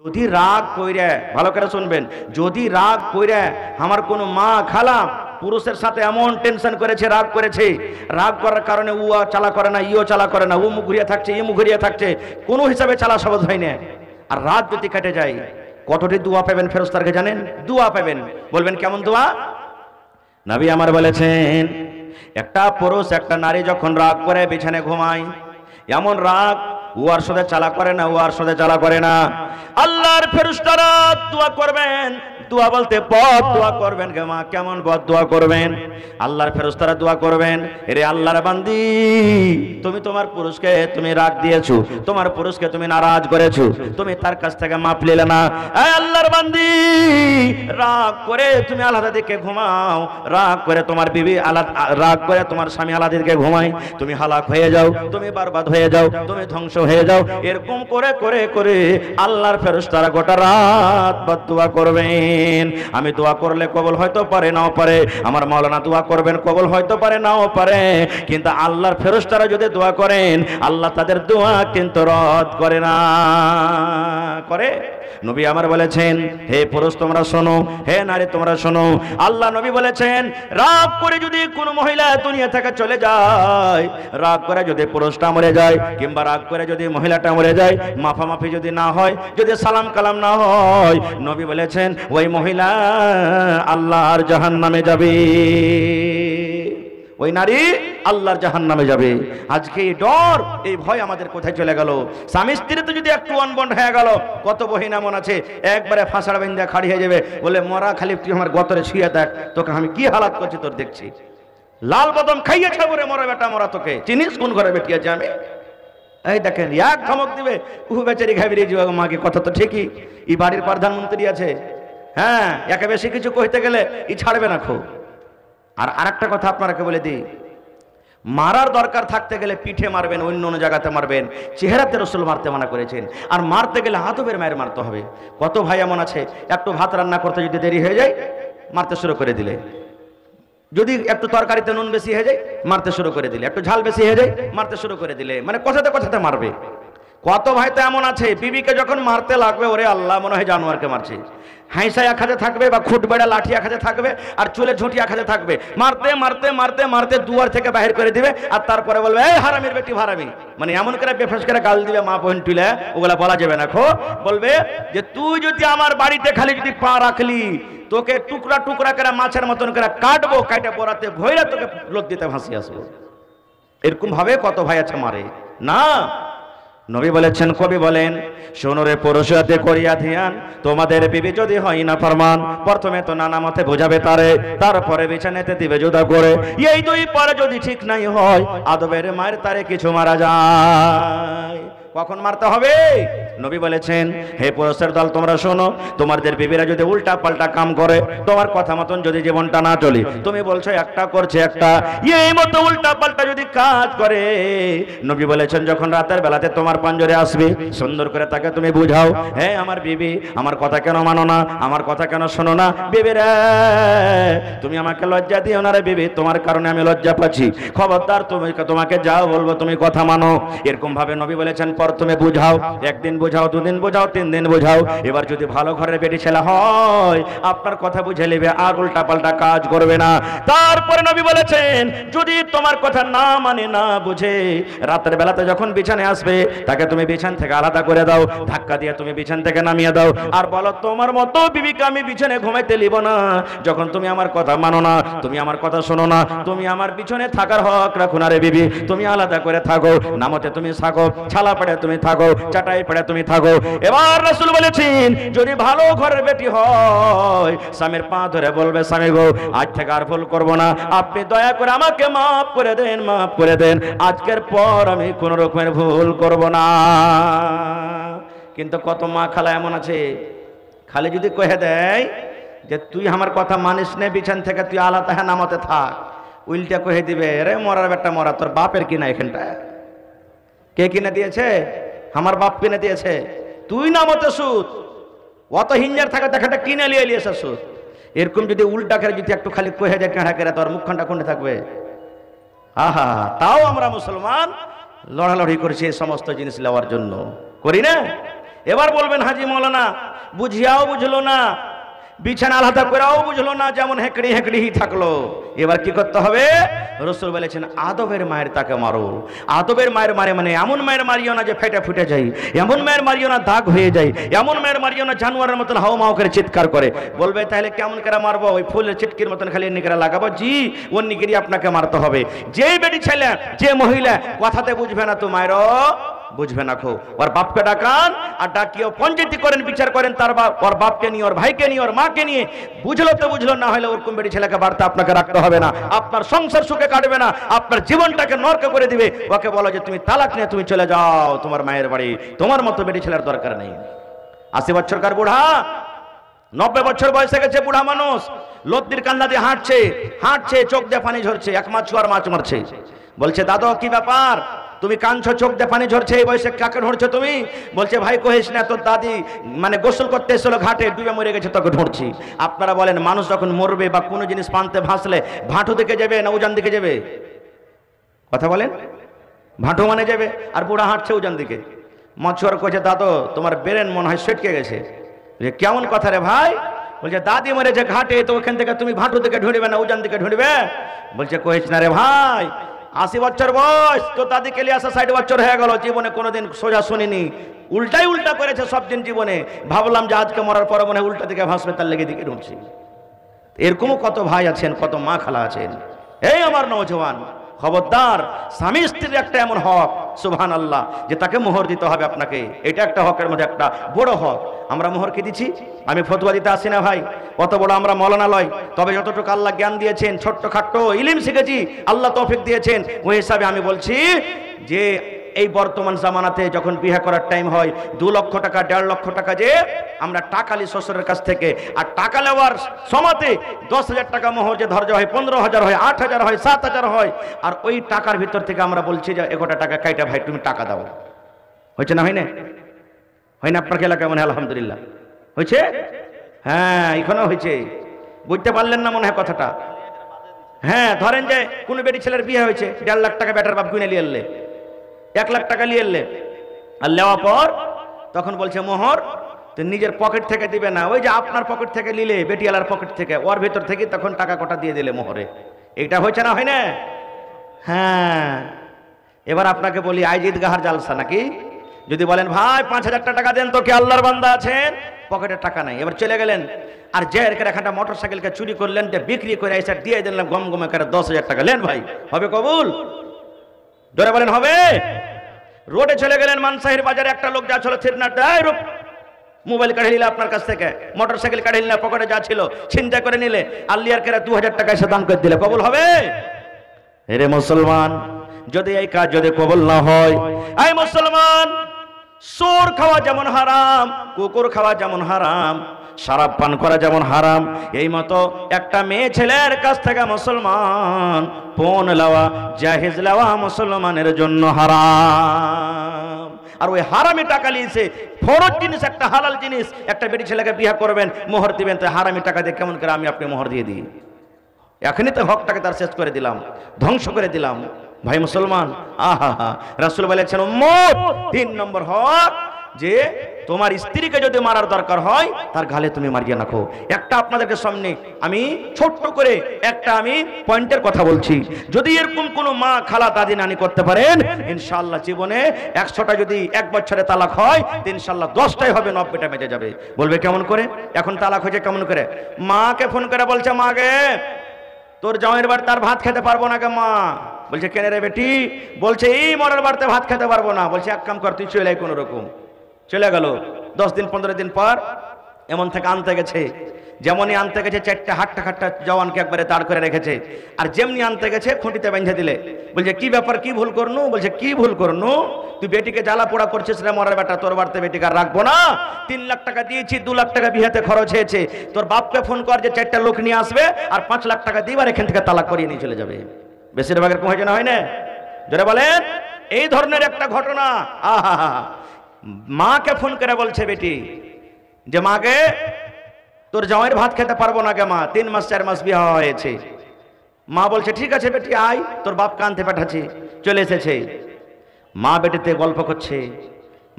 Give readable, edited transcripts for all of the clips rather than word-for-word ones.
যদি রাগ কইরা, ভালো করে শুনবেন, যদি রাগ কইরা আমার কোনো মা খালা পুরুষের সাথে এমন টেনশন করেছে, রাগ করেছে, রাগ করার কারণে ও চালা করে না, ইও চালা করে না, ও মুখ ঘুরিয়ে থাকছে, ই মুখ ঘুরিয়ে থাকছে, কোনো হিসাবে চালা সহজ হয় না, আর রাত যদি কেটে যায়, কতটি দোয়া পাবেন ফেরেশতাকে জানেন? দোয়া পাবেন। বলবেন কেমন দোয়া? নবী আমার বলেছেন, একটা পুরুষ একটা নারী যখন রাগ করে বিছানে ঘুমায়, এমন রাগ ও আর সাথে চালা করে না, ও আর সাথে চালা করে না, আল্লাহর ফেরেশতারা দোয়া করবেন। দোয়া বলতে বদ দোয়া করবেন। গে মা, কেমন বদ দোয়া করবেন? আল্লাহর ফেরেশতারা দোয়া করবেন, এরে আল্লাহর বান্দি, তুমি তোমার পুরুষকে তুমি রাগ দিয়েছো, তোমার পুরুষকে তুমি নারাজ করেছো, তুমি তার কাছ থেকে মাপ নিলে না। এই আল্লাহর বান্দি, রাগ করে তুমি আলাদা দিকে ঘুমাও, রাগ করে তোমার বিবি আলাদা, রাগ করে তোমার স্বামী আলাদা দিকে ঘুমায়, তুমি হালাক হয়ে যাও, তুমি বরবাদ হয়ে যাও, তুমি ধ্বংস হয়ে যাও। এরকম করে করে করে আল্লাহর ফেরেশতারা গোটা রাত বদদোয়া করবেন। আমি দোয়া করলে কবুল হয়তো পারে, নাও পারে, আমার মাওলানা দোয়া করবেন, কবুল হয়তো পারে, নাও পারে, কিন্তু আল্লাহর ফেরেশতারা যদি দোয়া করেন, আল্লাহ তাদের দোয়া কিন্তু রদ করে না। করে? নবী আমার বলেছেন, হে পুরুষ তোমরা শোনো, হে নারী তোমরা শোনো, আল্লাহ নবী বলেছেন, রাগ করে যদি কোনো মহিলা দুনিয়া থেকে চলে যায়, রাগ করে যদি পুরুষটা মরে যায়, কিংবা রাগ করে যদি মহিলাটা মরে যায়, মাফামাফি যদি না হয়, যদি সালাম কালাম না হয়, নবী বলেছেন ওই মহিলা আল্লাহর জাহান্নামে যাবে, ওই নারী আল্লাহর জাহান্নামে যাবে। আজকে এই ডর, এই ভয় আমাদের কোথায় চলে গেল? স্বামী স্ত্রী তো যদি একটু অনবন্ড হয়ে গেল, কত বহিন এমন আছে একবারে ফাঁসার বেঁধে খাড়ি হয়ে যাবে, বলে মরা খালি তুই আমার গতরে শুয়ে দেখ, তোকে আমি কি হালাত করছি তোর দেখছি, লাল বদম খাইয়েছে বলে মরা বেটা মরা, তোকে চিনিস কোন ঘরে বেটিয়েছে আমি? এই দেখেন, এক ধমক দিবে, উহু বেচারি ঘাবড়িয়ে যাবে, মাকে কথা তো ঠিকই, এই বাড়ির প্রধানমন্ত্রী আছে, হ্যাঁ, একে বেশি কিছু কইতে গেলে ই ছাড়বে না খো। আর আরেকটা কথা আপনাকে বলে দিই, মারার দরকার থাকতে গেলে পিঠে মারবেন, অন্য অন্য জায়গাতে মারবেন, চেহারাতে রসুল মারতে মানা করেছেন। আর মারতে গেলে আদবের মায়ের মারতে হবে। কত ভাই এমন আছে, একটু ভাত রান্না করতে যদি দেরি হয়ে যায়, মারতে শুরু করে দিলে, যদি একটু তরকারিতে নুন বেশি হয়ে যায়, মারতে শুরু করে দিলে, একটু ঝাল বেশি হয়ে যায়, মারতে শুরু করে দিলে, মানে কথাতে কথাতে মারবে। কত ভাই তো এমন আছে, বিবিকে যখন মারতে লাগবে, ওরে আল্লাহ, মনে হয় জানোয়ারকে মারছে, হাইসা এক হাতে থাকবে বা খুট বেড়া লাঠি এক হাতে থাকবে, আর চুলে ঝুঁটি এক হাতে থাকবে, মারতে মারতে মারতে মারতে দুয়ার থেকে বাহির করে দিবে, আর তারপরে বলবে এই হারামির বেটি হারামি, মানে এমন করে বেফাস করে গাল দিবে, মা বোন তুলে, ওগুলা বলা যাবে না খো। বলবে যে তুই যদি আমার বাড়িতে খালি যদি পা রাখলি, তোকে টুকরা টুকরা করে মাছের মতন করে কাটবো, কাটে পড়াতে ভৈরা তোকে লোক দিতে ভাসি আসবো। এরকম ভাবে কত ভাই আছে মারে না। নবী বলেছেন, কবি বলেন, শোনরে পুরুষতে করিয়া ধ্যান, তোমাদের বিবি যদি হয় না ফরমান, প্রথমে তো নানা মতে বোঝাবে তারে, তারপরে বিছানাতে দিবে জুদা করে, এই দুই পরে যদি ঠিক নাই হয়, আদবের মায়ের তারে কিছু মারা যায়। কখন মারতে হবে? নবী বলেছেন, হে পুরুষের দল তোমরা শোনো, তোমাদের বিবিরা যদি উল্টা পাল্টা কাম করে, তোমার কথা মতন যদি জীবনটা না চলে, তুমি বলছো একটা করছে একটা, এই মতো উল্টা পাল্টা যদি কাজ করে, নবী বলেছেন যখন রাতের বেলাতে তোমার পাঞ্জরে আসবে, সুন্দর করে তাকে তুমি বুঝাও, হ্যাঁ আমার বিবি, আমার কথা কেন মানো না, আমার কথা কেন শোনো না, বিবি রে তুমি আমাকে লজ্জা দিও না রে বিবি, তোমার কারণে আমি লজ্জা পাচ্ছি, খবরদার তুমি, তোমাকে যাও বলবো তুমি কথা মানো। এরকম ভাবে নবী বলেছেন, প্রথমে বুঝাও, একদিন বুঝাও, দুদিন বুঝাও, 3 দিন বুঝাও, এবার যদি ভালো ঘরের বেটি ছেলে হয়, আপনার কথা বুঝে নেবে, আর উল্টা পাল্টা কাজ করবে না। তারপরে নবী বলেছেন, যদি তোমার কথা না মানে, না বুঝে, রাতের বেলাতে যখন বিছানে আসবে, তাকে তুমি বিছান থেকে আলাদা করে দাও, ধাক্কা দিয়ে তুমি বিছান থেকে নামিয়ে দাও, আর বলো তোমার মতো বিবিকে আমি বিছানে ঘুমাইতে লিব না, যখন তুমি আমার কথা মানো না, তুমি আমার কথা শোনো না, তুমি আমার পিছনে থাকার হক রাখো না রে বিবি, তুমি আলাদা করে থাকো, নামতে তুমি থাকো, ছালা পড়ে তুমি থাকো, চাটাই পড়ে তুমি থাকো। এবার রাসূল বলেছেন, যদি ভালো ঘরের বেটি হয়, স্বামীর পা ধরে বলবে, স্বামী গো আজ থেকে আর ভুল করব না, আপনি দয়া করে আমাকে মাফ করে দেন, মাফ করে দেন, আজকের পর আমি কোন রকমের ভুল করব না। কিন্তু কত মা খালা এমন আছে, খালি যদি কহে দেয় যে তুই আমার কথা মানিস নে, বিছান থেকে তুই আলাদা হ্যাঁ নামতে থাক, উল্টা কহে দিবে, রে মরার বেটা মরা, তোর বাপের কিনা এখানটা, কে কিনে দিয়েছে? আমার বাপ কিনে দিয়েছে, তুই নামতে সুদ, অত হিঞ্জার থাকা দেখাটা কিনে লিয়ে লিয়েছে সুদ। এরকম যদি উল্টা করে যদি একটু খালি কহে যায় কেঁড়া করে, তোর মুখখানটা কোনটা থাকবে? আহা, তাও আমরা মুসলমান লড়ালড়ি করেছি এই সমস্ত জিনিস নেওয়ার জন্য, করি না? এবার বলবেন হাজি মৌলানা বুঝিয়াও বুঝলো না, বিছানা আলাদা করেও বুঝলো না, যেমন হেঁকড়ি হেঁকড়ি থাকলো। এবার কি করতে হবে? রাসূল বলেছেন আদবের মায়ের তাকে মারো। আদবের মায়ের মারে মানে এমন মায়ের মারিও না যে ফেটে ফুটে যায়, এমন মায়ের মারিও না দাগ হয়ে যায়, এমন মায়ের মারিও না জানোয়ারের মতন হাও মাও করে চিৎকার করে। বলবে তাহলে কেমন করে মারবো? ওই ফুলের চিটকির মতন খালি এমনি করে লাগাবো? জি, অন্য করে আপনাকে মারতে হবে। যেই বেটি ছেলে যে মহিলা কথাতে বুঝবে না তো মায়েরও বুঝবে না, খো ওর বাপকে ডাকান আর ডাকিও পঞ্চায়েতি করেন, বিচার করেন তার বাপ, ওর বাপকে নিয়ে, ওর ভাইকে নিয়ে, ওর মাকে নিয়ে। বুঝলো তো বুঝলো, না হলে ওরকম বেটি ছেলেকে বাড়তে আপনাকে রাখতে হবে না। আপনার সংসার সুখে কাটবে না, আপনার জীবনটাকে নরক করে দিবে। ওকে বলো যে তুমি তালাক নিয়ে তুমি চলে যাও তোমার মায়ের বাড়ি, তোমার মতো বেটি ছেলের দরকার নেই। 80 বছরকার বুড়া, 90 বছর বয়সে গেছে বুড়া মানুষ, লদ্দির কান্না দিয়ে হাঁটছে হাঁটছে, চোখ দিয়ে পানি ঝরছে, এক মাছ আর মাছ মারছে। বলছে দাদা কি ব্যাপার, তুমি কাঁদছো, চোখ দিয়ে পানি ঝরছে, এই বয়সে কাকে ঢুঁড়ছো তুমি? বলছে ভাই কহিস না, তোর দাদি মানে গোসল করতে এসেছিল ঘাটে, ডুবে মরে গেছে, তোকে ঢুঁড়ছি। আপনারা বলেন মানুষ যখন মরবে বা কোনো জিনিস পানতে ভাসলে ভাঁটু দিকে যাবে না উজান দিকে যাবে? কথা বলেন। ভাঁটু মানে যাবে, আর বুড়া হাঁটছে উজান দিকে। মাছুয়ার কইছে দাদু তোমার বেরেন মনে হয় সেটকে গেছে। কেমন কথা রে ভাই? বলছে দাদি মরেছে ঘাটে, তো ওখান থেকে তুমি ভাঁটু দিকে ঢুঁড়বে না উজান দিকে ঢুঁড়বে? বলছে কহিস না রে ভাই, 80 বছর বয়স, তো দাদিকে নিয়ে আসা 60 বছর হয়ে গেল, জীবনে কোনোদিন সোজা শুনিনি, উল্টাই উল্টা করেছে সব দিন জীবনে। ভাবলাম যে আজকে মরার পর মনে উল্টা দিকে ভাসবে, তার লেগে দিকে ঢুকছি। এরকমও কত ভাই আছেন, কত মা খালা আছেন। এই আমার নওজওয়ান, খবরদার, স্বামী স্ত্রীর একটা এমন হক সুবহানাল্লাহ যে তাকে মোহর দিতে হবে আপনাকে। এটা একটা হকের মধ্যে একটা বড় হক। আমরা মোহর কি দিচ্ছি? আমি ফতোয়া দিতে আসি না ভাই, অত বড় আমরা মৌলানা লয়, তবে যতটুকু আল্লাহ জ্ঞান দিয়েছেন, ছোট্ট খাট্টো ইলম শিখেছি, আল্লাহ তৌফিক দিয়েছেন, ওই হিসাবে আমি বলছি যে এই বর্তমান জামানাতে যখন বিয়ে করার টাইম হয় 2 লক্ষ টাকা 1.5 লক্ষ টাকা যে আমরা টাকা লি শ্বশুরের কাছ থেকে, আর টাকা নেওয়ার সময়তে 10,000 টাকা মোহর যে ধৈর্য হয়, 15,000 হয়, 8,000 হয়, 7,000 হয়, আর ওই টাকার ভিতর থেকে আমরা বলছি যে 1 কোটি টাকা কাইটা ভাই তুমি টাকা দাও। হয়েছে না? হয় না? হয় না? আপনার এলাকায় মনে হয় আলহামদুলিল্লাহ হয়েছে। হ্যাঁ এখানেও হয়েছে, বুঝতে পারলেন না মনে হয় কথাটা। হ্যাঁ ধরেন যে কোনো বেটি ছেলের বিয়ে হয়েছে, 1.5 লাখ টাকা বেটার বাপ গুনে নিয়ে এলে, 1 লাখ টাকা নিয়ে এলে, আর নেওয়ার পর তখন বলছে মোহর তো নিজের পকেট থেকে দিবে না, ওই যে আপনার পকেট থেকে নিলে বেটিয়ালার পকেট থেকে, ওর ভিতর থেকে তখন টাকা কটা দিয়ে দিলে মোহরে। এটা হয়েছে না? হয় না? হ্যাঁ এবার আপনাকে বলি আজ ঈদগাহার জালসা নাকি? যদি বলেন ভাই 5,000 টাকা দেন তো, কে আল্লাহর বান্দা আছেন, পকেটে টাকা নাই, এবার চলে গেলেন আর যে একটা মোটরসাইকেলকে চুরি করলেন, বিক্রি করে এসে দিয়ে দিলেন গম গমে করে 10,000 টাকা, লেন ভাই, হবে কবুল? ধরে বলেন হবে? রোডে চলে গেলেন মানসাহির বাজারে, একটা লোক যা ছিল থিরনার মোবাইল কাঢ়ে নিলে আপনার কাছ থেকে, মোটরসাইকেল কাঢ়ে নিলে, পকেটে যা ছিল ছিনতাই করে নিলে, আল্লিয়ার কেরা 2,000 টাকা এসে দান করে দিলে, কবুল হবে? রে মুসলমান, যদি এই কাজ যদি কবুল না হয়, এই মুসলমান, চোর খাওয়া যেমন হারাম, কুকুর খাওয়া যেমন হারাম, শরাব পান করা যেমন হারাম, এই মতো একটা মেয়ে ছেলের কাছ থেকে মুসলমান পণ লওয়া, জাহেজ লওয়া মুসলমানের জন্য হারাম। আর ওই হারামি টাকা নিয়েছে, ফরজ জিনিস একটা, হালাল জিনিস, একটা বেটি ছেলেকে বিয়ে করবেন, মোহর দিবেন, তো হারামি টাকা দিয়ে কেমন করে আমি আপনি মোহর দিয়ে দিই? এখনই তো হকটাকে তার শেষ করে দিলাম, ধ্বংস করে দিলাম। ভাই মুসলমান, আহা হা, রাসূল বলেছেন উম্মত 3 নম্বর হক যে তোমার স্ত্রীকে যদি মারার দরকার হয় তার গালে তুমি মারিয়ে রাখো। একটা আপনাদেরকে সামনে আমি ছোট্ট করে একটা আমি পয়েন্টের কথা বলছি, যদি এরকম কোনো মা খালা দাদি নানি করতে পারেন, ইনশাআল্লাহ জীবনে 100টা যদি 1 বছরে তালাক হয়, ইনশাআল্লাহ 10টাই হবে, 90টা বেঁচে যাবে। বলবে কেমন করে? এখন তালাক হয়েছে কেমন করে? মাকে ফোন করে বলছে মা গে তোর জামাইয়ের বাড়ি তার ভাত খেতে পারবো না গে মা। বলছে কেন রে বেটি? বলছে এই মরার বাড়িতে ভাত খেতে পারবো না। বলছে এক কাম কর, তুই চলে আয়। কোনো রকম চলে গেল। 10 দিন 15 দিন পর এমন থেকে আনতে গেছে, যেমনই আনতে গেছে 4টে হাট্টা খাট্টা জওয়ানকে একবারে দাঁড় করে রেখেছে, আর যেমনি আনতে গেছে খুঁটিতে বেঁধে দিলে। বলছে কি ব্যাপার, কি ভুল করনু? বলছে কি ভুল করনু? তুই বেটিকে জ্বালা পোড়া করছিস রে মরার বেটা, তোর বাড়িতে বেটিকে আর রাখবো না। 3 লাখ টাকা দিয়েছি, 2 লাখ টাকা বিয়েতে খরচ হয়েছে, তোর বাপকে ফোন কর যে 4টা লোক নিয়ে আসবে, আর 5 লাখ টাকা দিবার এখান থেকে তালাক করিয়ে নিয়ে চলে যাবে। বেশিরভাগের কম হয়েছে না? হয় না? যারা বলেন এই ধরনের একটা ঘটনা, আহা, মাকে ফোন করে বলছে বেটি যে মাকে তোর জামাইয়ের ভাত খেতে পারবো না গে মা, 3 মাস 4 মাস বিয়ে হয়েছে। মা বলছে ঠিক আছে বেটি আয়, তোর বাপ কানতে পাঠাচ্ছি। চলে এসেছে, মা বেটিতে গল্প করছে,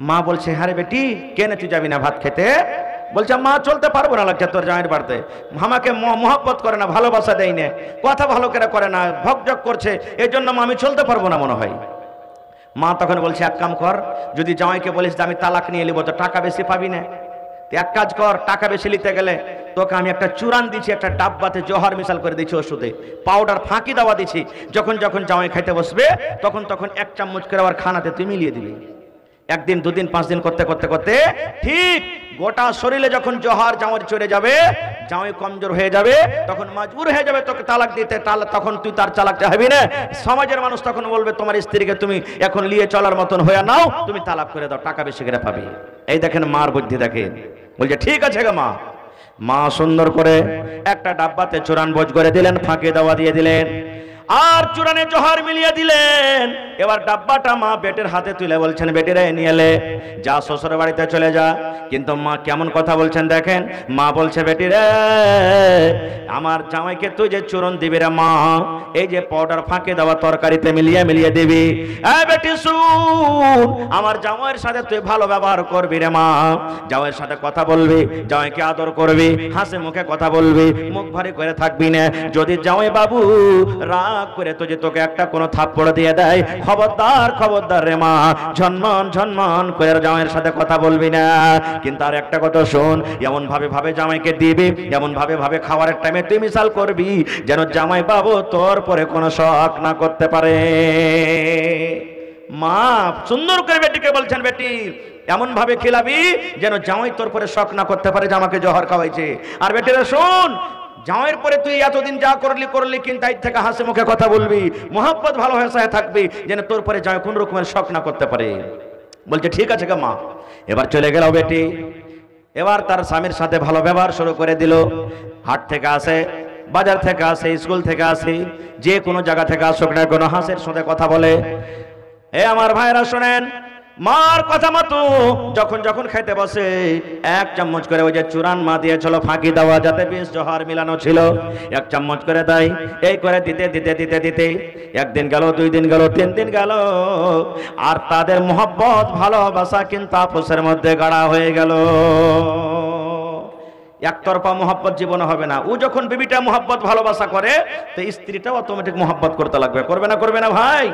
মা বলছে, হ্যাঁ রে বেটি, কেন তুই যাবি না ভাত খেতে? বলছে, মা চলতে পারবো না, লাগছে তোর জামাইয়ের বাড়িতে, আমাকে মহব্বত করে না, ভালোবাসা দেয় না, কথা ভালো করে না, ভকঝক করছে, এই জন্য মা আমি চলতে পারবো না মনে হয়। মা তখন বলছে, এক কাম কর, যদি জামাইকে বলিস যে আমি তালাক নিয়ে নিব তো টাকা বেশি পাবি না, এক কাজ কর, টাকা বেশি নিতে গেলে তোকে আমি একটা চূড়ান দিচ্ছি, একটা ডাব্বাতে জহর মিশাল করে দিচ্ছি, ওষুধে পাউডার ফাঁকি দেওয়া দিচ্ছি, যখন যখন জামাই খাইতে বসবে তখন তখন 1 চামচ করে আবার খানাতে তুই মিলিয়ে দিবি। 1 দিন 2 দিন 5 দিন করতে করতে করতে ঠিক গোটা শরীরে যখন জহর জামাই চড়ে যাবে, জামাই কমজোর হয়ে যাবে, তখন মজবুর হয়ে যাবে তোকে তালাক দিতে, তখন তুই তার চালাকটা হবি না। সমাজের মানুষ তখন বলবে তোমার স্ত্রীকে তুমি এখন নিয়ে চলার মতন হয়ে নাও, তুমি তালাক করে দাও, টাকা বেশি করে পাবি। এই দেখেন মার বুদ্ধি দেখেন। বলছে ঠিক আছে গো মা। মা সুন্দর করে একটা ডাব্বাতে চূড়ান বোঝ করে দিলেন, ফাঁকে দেওয়া দিয়ে দিলেন, আর চূড়ানে জহর মিলিয়ে দিলেন। এবার ডাব্বাটা মা বেটের হাতে তুলে বলছেন, বেটিরে নিয়ে এলে যা শ্বশুর বাড়িতে চলে যা। কিন্তু মা কেমন কথা বলছেন দেখেন। মা বলছে, বেটিরে আমার জামাইকে তুই যে চূড়ন দিবি রে মা, এই যে পাউডার ফাঁকে দেওয়া তরকারিতে মিলিয়ে মিলিয়ে দিবি। বেটি শুন, আমার জামাইয়ের সাথে তুই ভালো ব্যবহার করবি রে মা, জামাইয়ের সাথে কথা বলবি, জামাইকে আদর করবি, হাসি মুখে কথা বলবি, মুখ ভারী করে থাকবি না। যদি জামাই বাবু রাগ করে তো যে তোকে একটা কোনো থাপ্পড় দিয়ে দেয়, খবরদার খবরদার রে মা, ঝনমন ঝনমন করে জামাইয়ের সাথে কথা বলবি না। কিন্তু আর একটা কথা শোন, এমন ভাবে জামাইকে দিবি, এমন ভাবে খাওয়ারের টাইমে তুই মিশাল করবি যেন জামাই বাবু তোর পরে কোনো শক না করতে পারে। মা সুন্দর করে বেটিকে বলছেন, বেটি এমন ভাবে খেলাবি যেন জামাই তোর পরে শক না করতে পারে যে আমাকে জহর খাওয়াইছে। আর বেটিরা শোন, জামাইয়ের পরে তুই এতদিন যা করলি কিন্তু তাই থেকে হাসি মুখে কথা বলবি, মোহাব্বত ভালোবাসায় থাকবি যেন তোর পরে জামাই কোন রকমের শক না করতে পারে। বলছে ঠিক আছে গো মা। এবার চলে গেল বেটি, এবার তার স্বামীর সাথে ভালো ব্যবহার শুরু করে দিল। হাট থেকে আসে, বাজার থেকে আসে, স্কুল থেকে আসে, যে কোনো জায়গা থেকে আসুক না কোনো হাসির সাথে কথা বলে। আমার ভাইরা শোনেন, মার কথা মতো যখন যখন খাইতে বসে 1 চামচ করে ওই যে চূড়ান মা দিয়েছিল ফাঁকি দেওয়া, যাতে বেশ জহর মিলানো ছিল, 1 চামচ করে দেয়। এই করে দিতে দিতে দিতে দিতে 1 দিন গেল, 2 দিন গেল, 3 দিন গেল, আর তাদের মোহব্বত ভালোবাসা কিন্তু আপসের মধ্যে গাঢ় হয়ে গেল। একতরফা মোহব্বত জীবনে হবে না। ও যখন বিবিটা মোহব্বত ভালোবাসা করে তো স্ত্রীটাও অটোমেটিক মোহব্বত করতে লাগবে। করবে না ভাই?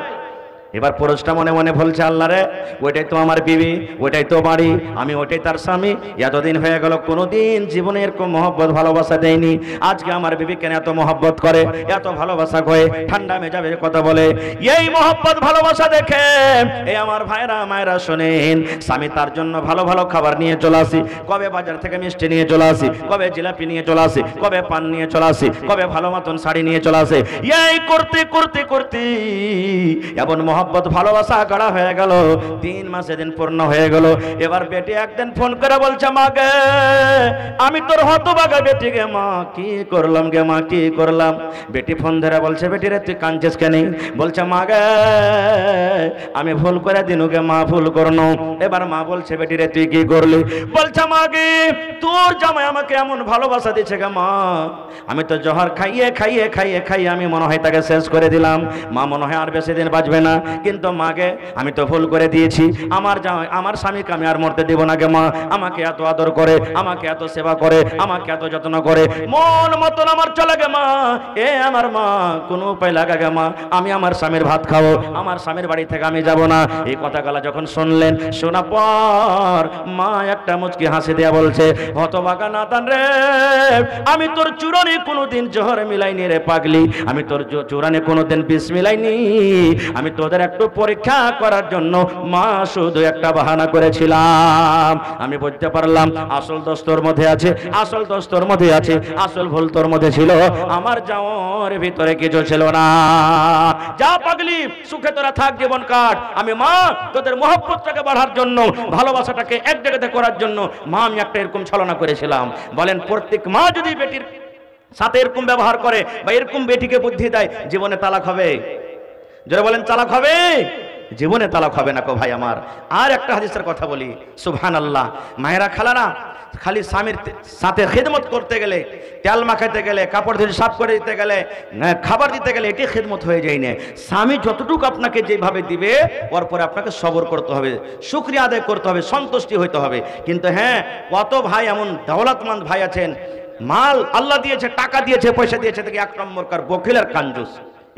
এবার পুরুষটা মনে মনে বলছে, আল্লাহ রে, ওইটাই তো আমার বিবি, ওইটাই তো বাড়ি, আমি ওইটাই তার স্বামী, এতদিন হয়ে গেল কোনোদিন জীবনে এরকম মহব্বত ভালোবাসা দেয়নি, আজকে আমার বিবি কেন এত মহব্বত করে, এত ভালোবাসা করে, ঠান্ডা মেজাজে কথা বলে। এই মহব্বত ভালোবাসা দেখে এই আমার ভাইরা মায়েরা শোনেন, স্বামী তার জন্য ভালো ভালো খাবার নিয়ে চলে আসি, কবে বাজার থেকে মিষ্টি নিয়ে চলে আসি, কবে জিলাপি নিয়ে চলে আসি, কবে পান নিয়ে চলে আসি, কবে ভালো মতন শাড়ি নিয়ে চলে আসে। এই করতে করতে করতে এমন মহব্বত ভালোবাসা গাঢ় হয়ে গেল। 3 মাসে দিন পূর্ণ হয়ে গেল। এবার বেটি একদিন ফোন করে বলছে, মা গে, আমি তোর হতভাগা বেটি গে, মা কি করলাম গে, মা কি করলাম। বেটি ফোন ধরে বলছে, বেটি রে তুই কাঁদছিস কেন? বলছে, মা গে আমি ভুল করে দিনু গে, মা ভুল করনো। এবার মা বলছে, বেটি রে তুই কি করলি? বলছে, মা গে তোর জামাই আমাকে এমন ভালোবাসা দিচ্ছে গে মা, আমি তো জহর খাইয়ে খাইয়ে খাইয়ে খাইয়ে আমি মনে হয় তাকে শেষ করে দিলাম। মা মনে হয় আর বেশি দিন বাঁচবে না, কিন্তু মাকে আমি তো ভুল করে দিয়েছি, আমার স্বামীকে আমি আর মরতে দেব না গে মা। আমাকে এত আদর করে, আমাকে এত সেবা করে, আমাকে এত যত্ন করে, মন মতন আমার চলে গে মা। আমার মা কোনো উপায় লাগা গে মা, আমি আমার স্বামীর ভাত খাবো, আমার স্বামীর বাড়ি থেকে আমি যাব না। এই কথাগুলো যখন শুনলেন, শোনা পর মা একটা মুচকি হাসি দেয়া বলছে, হতভাগা নাতান রে, আমি তোর চূড়ানে কোনোদিন জহর মিলাইনি রে পাগলি, আমি তোর চূড়ানে কোনোদিন বিষ মিলাইনি, আমি তোদের একটু পরীক্ষা করার জন্য মা শুধু একটা বাহানা করেছিলাম। আমি বুঝতে পারলাম আসল দোষ তোর মধ্যে আছে, আসল দোষ তোর মধ্যে আছে, আসল ভুল তোর মধ্যে ছিল, আমার যাওয়ার ভিতরে কিছু ছিল না। যা পাগলি, সুখে তোরা থাক, জীবন কাট। আমি মা তোদের মহব্বতটাকে বাড়ার জন্য, ভালোবাসাটাকে এক জায়গাতে করার জন্য মা আমি একটা এরকম ছলনা করেছিলাম। বলেন, প্রত্যেক মা যদি বেটির সাথে এরকম ব্যবহার করে বা এরকম বেটিকে বুদ্ধি দেয়, জীবনে তালাক হবে? যারা বলেন তালাক হবে? জীবনে তালাক হবে না কো ভাই আমার। আর একটা হাদিসের কথা বলি, সুবহানাল্লাহ। মায়েরা খালারা, খালি স্বামীর সাথে খিদমত করতে গেলে, তেল মাখাতে গেলে, কাপড় ধুয়ে সাফ করে দিতে গেলে, খাবার দিতে গেলে এটি খিদমত হয়ে যায় না। স্বামী যতটুকু আপনাকে যেভাবে দিবে ওর পরে আপনাকে সবর করতে হবে, শুকরিয়া আদায় করতে হবে, সন্তুষ্টি হইতে হবে। কিন্তু হ্যাঁ, কত ভাই এমন দৌলতমন্দ ভাই আছেন, মাল আল্লাহ দিয়েছে, টাকা দিয়েছে, পয়সা দিয়েছে, থেকে 1 নম্বর কার বখিল আর কাঞ্জুস,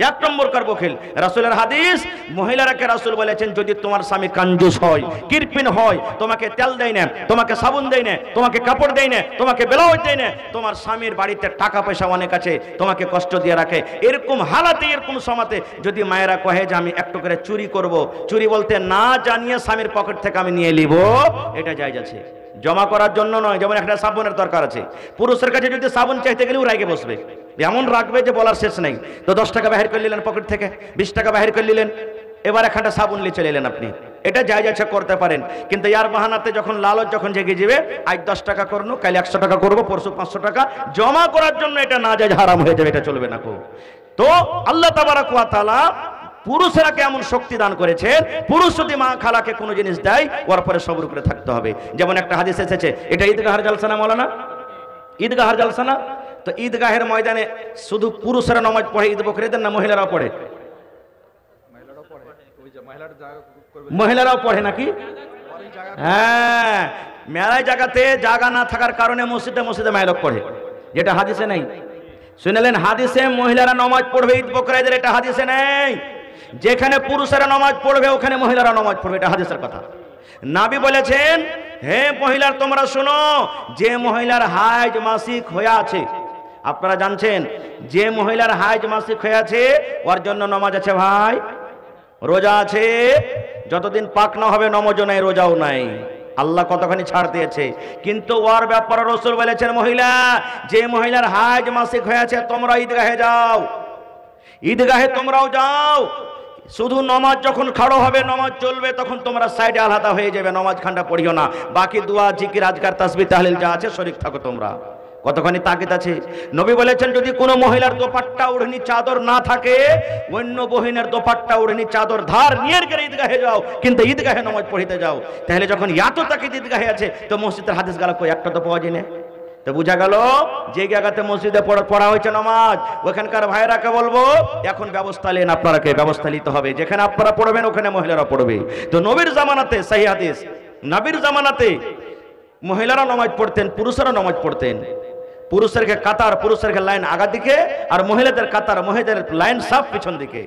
1 নম্বর কার বখিল। রাসূলের হাদিস, মহিলারাকে রাসূল বলেছেন যদি তোমার স্বামী কাঞ্জুস হয়, কিরপিন হয়, তোমাকে তেল দেয় না, তোমাকে সাবুন দেয় না, তোমাকে কাপড় দেয় না, তোমাকে ব্লাউজ দেয় না, তোমার স্বামীর বাড়িতে টাকা পয়সা অনেক আছে, তোমাকে কষ্ট দিয়ে রাখে, এরকম হালাতে, এরকম সমাতে যদি মায়েরা কহে যে আমি একটু করে চুরি করব, চুরি বলতে না জানিয়ে স্বামীর পকেট থেকে আমি নিয়ে নিব, এটা জায়েজ আছে, জমা করার জন্য নয়। যেমন একটা সাবুনের দরকার আছে, পুরুষের কাছে যদি সাবুন চাইতে গেলেও রাগে বসবে, এমন রাখবে যে বলার শেষ নেই। তো 10 টাকা বাহির করে নিলেন পকেট থেকে, 20 টাকা বাহির করে নিলেন, এবার একটা সাবুন নিয়ে চলে এলেন আপনি, এটা জায়েজ আছে, করতে পারেন। কিন্তু ইয়ার বাহানাতে যখন লালচ যখন জেগে যাবে, আজ 10 টাকা করবো, কাল 100 টাকা করবো, পরশু 500 টাকা জমা করার জন্য, এটা না জায়েজ, হারাম হয়ে যাবে, এটা চলবে না। তো আল্লাহ তাবারাক ওয়া তাআলা পুরুষেরা কেমন শক্তি দান করেছেন, পুরুষ যদি মা খালাকে কোনো জিনিস দেয় ওর পরে সবর করে থাকতে হবে। যেমন একটা হাদিস এসেছে, এটা ঈদগাহের জালসা না মৌলানা, ঈদগাহের জালসা না? তো ঈদগাহের ময়দানে শুধু পুরুষেরা নামাজ পড়ে, ঈদ বকরিদের না মহিলারাও পড়ে? মহিলারাও পড়ে নাকি? হ্যাঁ, মেলায় জায়গাতে জায়গা না থাকার কারণে মসজিদে মসজিদে মাইলক পড়ে, যেটা হাদিসে নেই। শুনলেন, হাদিসে মহিলারা নামাজ পড়বে ঈদ বকরিদের, এটা হাদিসে নেই। যেখানে পুরুষেরা নামাজ পড়বে ওখানে মহিলারা নামাজ পড়বে, এটা হাদিসের কথা। নবী বলেছেন, হে মহিলার তোমরা শোনো, যে মহিলার হাইজ মাসিক হয়ে আছে, আপনারা জানছেন যে মহিলার হাইজ মাসিক হয়ে আছে ওর জন্য নামাজ আছে ভাই, রোজা আছে, যতদিন পাক না হবে নামাজও নাই, রোজাও নাই। আল্লাহ কতখানি ছাড় দিয়েছে। কিন্তু ওর ব্যাপারে রাসূল বলেছেন, মহিলা, যে মহিলার হাইজ মাসিক হয়ে আছে তোমরা ঈদগাহে যাও, ঈদগাহে তোমরাও যাও। শুধু নামাজ যখন খাড়ো হবে, নামাজ চলবে, তখন তোমরা সাইডে আলাদা হয়ে যাবে, নামাজ খান্ডা পড়িও না, বাকি দোয়া জিকির আজকার তাসবিহ তাহলিল যা আছে শরীক থাকো তোমরা। কতখানি তাকিদ আছে। নবী বলেছেন, যদি কোনো মহিলার দোপাট্টা ওড়নি চাদর না থাকে, অন্য বহিনের দোপাট্টা ওড়নি চাদর ধার নিয়ে গেলে ঈদগাহে যাও, কিন্তু ঈদগাহে নামাজ পড়িতে যাও। তাহলে যখন এত তাকিদ ঈদগাহে আছে, তো মসজিদের হাদিস গালা কই একটা তো পাওয়া যায় না। তো বুঝা গেল যে জায়গাতে মসজিদে পড়া হয়েছে নামাজ, ওখানকার ভাইরাকে বলবো এখন ব্যবস্থা নেন, আপনারাকে ব্যবস্থা নিতে হবে। যেখানে আপনারা পড়বেন ওখানে মহিলারা পড়বে। তো নবীর জামানাতে সহি হাদিস, নবীর জামানাতে মহিলারা নামাজ পড়তেন, পুরুষেরা নামাজ পড়তেন। পুরুষেরকে কাতার, পুরুষেরকে লাইন আগা দিকে, আর মহিলাদের কাতার, মহিলাদের লাইন সাফ পিছন দিকে।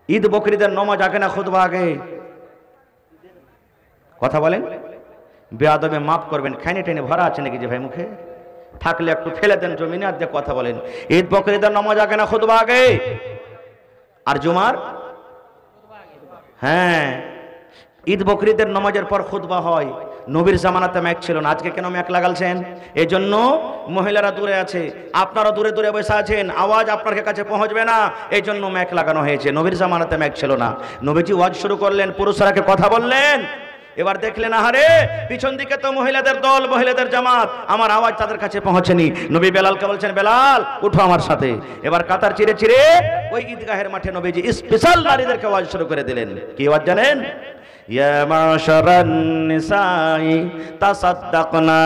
ঈদ বকরিদের নামাজ আগে না খুতবা আগে? কথা বলেন, বেয়াদবে মাফ করবেন, খাইনে টেনে ভরা আছে নাকি যে ভাই মুখে? থাকলে একটু ফেলে দেন জমিনে, আর দিয়ে কথা বলেন। ঈদ বকরিদের নামাজ আগে না খুতবা আগে? আর জুমার? হ্যাঁ, ঈদ বকরিদের নামাজের পর খুতবা হয়। নবীর জামানাতে ম্যাক ছিল না, আজকে কেন ম্যাক লাগালছেন? এই জন্য মহিলারা দূরে আছে, আপনারা দূরে দূরে বসে আছেন, আওয়াজ আপনার কাছে পৌঁছবে না, এই জন্য ম্যাক লাগানো হয়েছে। নবীর জামানাতে ম্যাক ছিল না। নবীজি ওয়াজ শুরু করলেন, পুরুষরাকে কথা বললেন। এবার দেখলেন, আহারে পিছন দিকে তো মহিলাদের দল, মহিলাদের জামাত, আমার আওয়াজ তাদের কাছে পৌঁছেনি। নবী বেলালকে বলছেন, বেলাল উঠো আমার সাথে। এবার কাতার চিরে চিরে ওই ঈদগাহের মাঠে নবীজি স্পেশাল নারীদেরকে আওয়াজ শুরু করে দিলেন। কি আওয়াজ জানেন? ইয়া মাশারান নিসাই তাসাদদাকনা।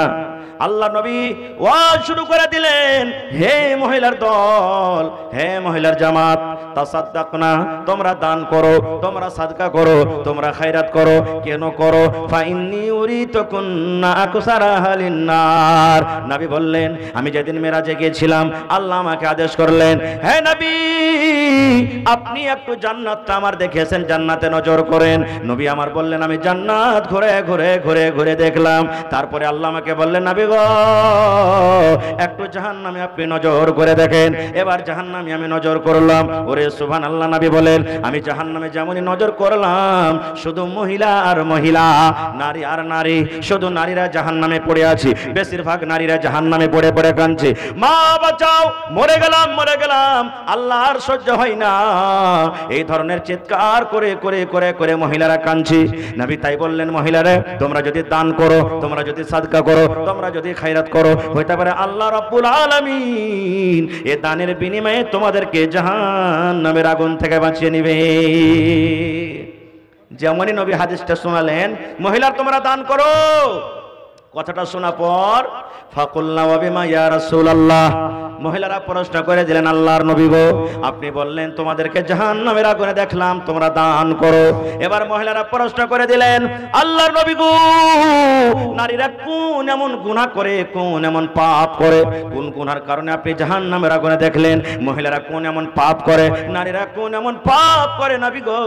আল্লাহ নবী ওয়াজ শুরু করে দিলেন, হে মহিলার দল, হে মহিলার জামাত, তাসাদদাকনা, তোমরা দান করো, তোমরা সাদকা করো, তোমরা খায়রাত করো। কেন করো? ফাইন্নী উরিতুকুন্না আকসারা আহলিন নার। নবী বললেন, আমি যেদিন মেরাজে গিয়েছিলাম আল্লাহ আমাকে আদেশ করলেন, হে নবী আপনি একটু জান্নাতটা আমার দেখেছেন, জান্নাতে নজর করেন। নবী আমার বললেন, আমি জান্নাত ঘুরে ঘুরে ঘুরে ঘুরে দেখলাম। তারপরে আল্লাহ আমাকে বললেন, নবী গো একটু জাহান্নামে আপনি নজর করে দেখেন। এবার জাহান্নামে আমি নজর করলাম। ওরে সুবহানাল্লাহ। নবী বলেন, আমি জাহান্নামে যেমনই নজর করলাম, শুধু মহিলা আর মহিলা, নারী আর নারী, শুধু নারীরা জাহান্নামে পড়ে আছে। বেশিরভাগ নারীরা জাহান্নামে পড়ে পড়ে কাঁদছে, মা বাঁচাও, মরে গেলাম মরে গেলাম, আল্লাহ আর সহ্য হয় না। এই ধরনের চিৎকার করে করে করে করে মহিলারা কাঁদছে। নবী তাই বললেন, মহিলারা তোমরা যদি দান করো, তোমরা যদি সাদকা করো, তোমরা যদি খায়রাত করো, হইতে পারে আল্লাহ রাব্বুল আলামিন এ দানের বিনিময়ে তোমাদেরকে জাহান্নামের আগুন থেকে বাঁচিয়ে নেবে। যেমনই নবী হাদিসটা শোনালেন, মহিলার তোমরা দান করো, কথাটা শোনা পর ফাকুলনা ওয়া বিমা ইয়া রাসূলুল্লাহ, মহিলারা প্রশ্ন করে দিলেন, আল্লাহর নবী গো, আপনি বললেন তোমাদেরকে জাহান্নামের আগুনে দেখলাম, তোমরা দান করো। এবার মহিলারা প্রশ্ন করে দিলেন, আল্লাহর নবী গো, নারীরা কোন এমন গুনাহ করে, কোন এমন পাপ করে, কোন গুনার কারণে আপনি জাহান্নামের আগুনে দেখলেন? মহিলারা কোন এমন পাপ করে, নারীরা কোন এমন পাপ করে নবী গো,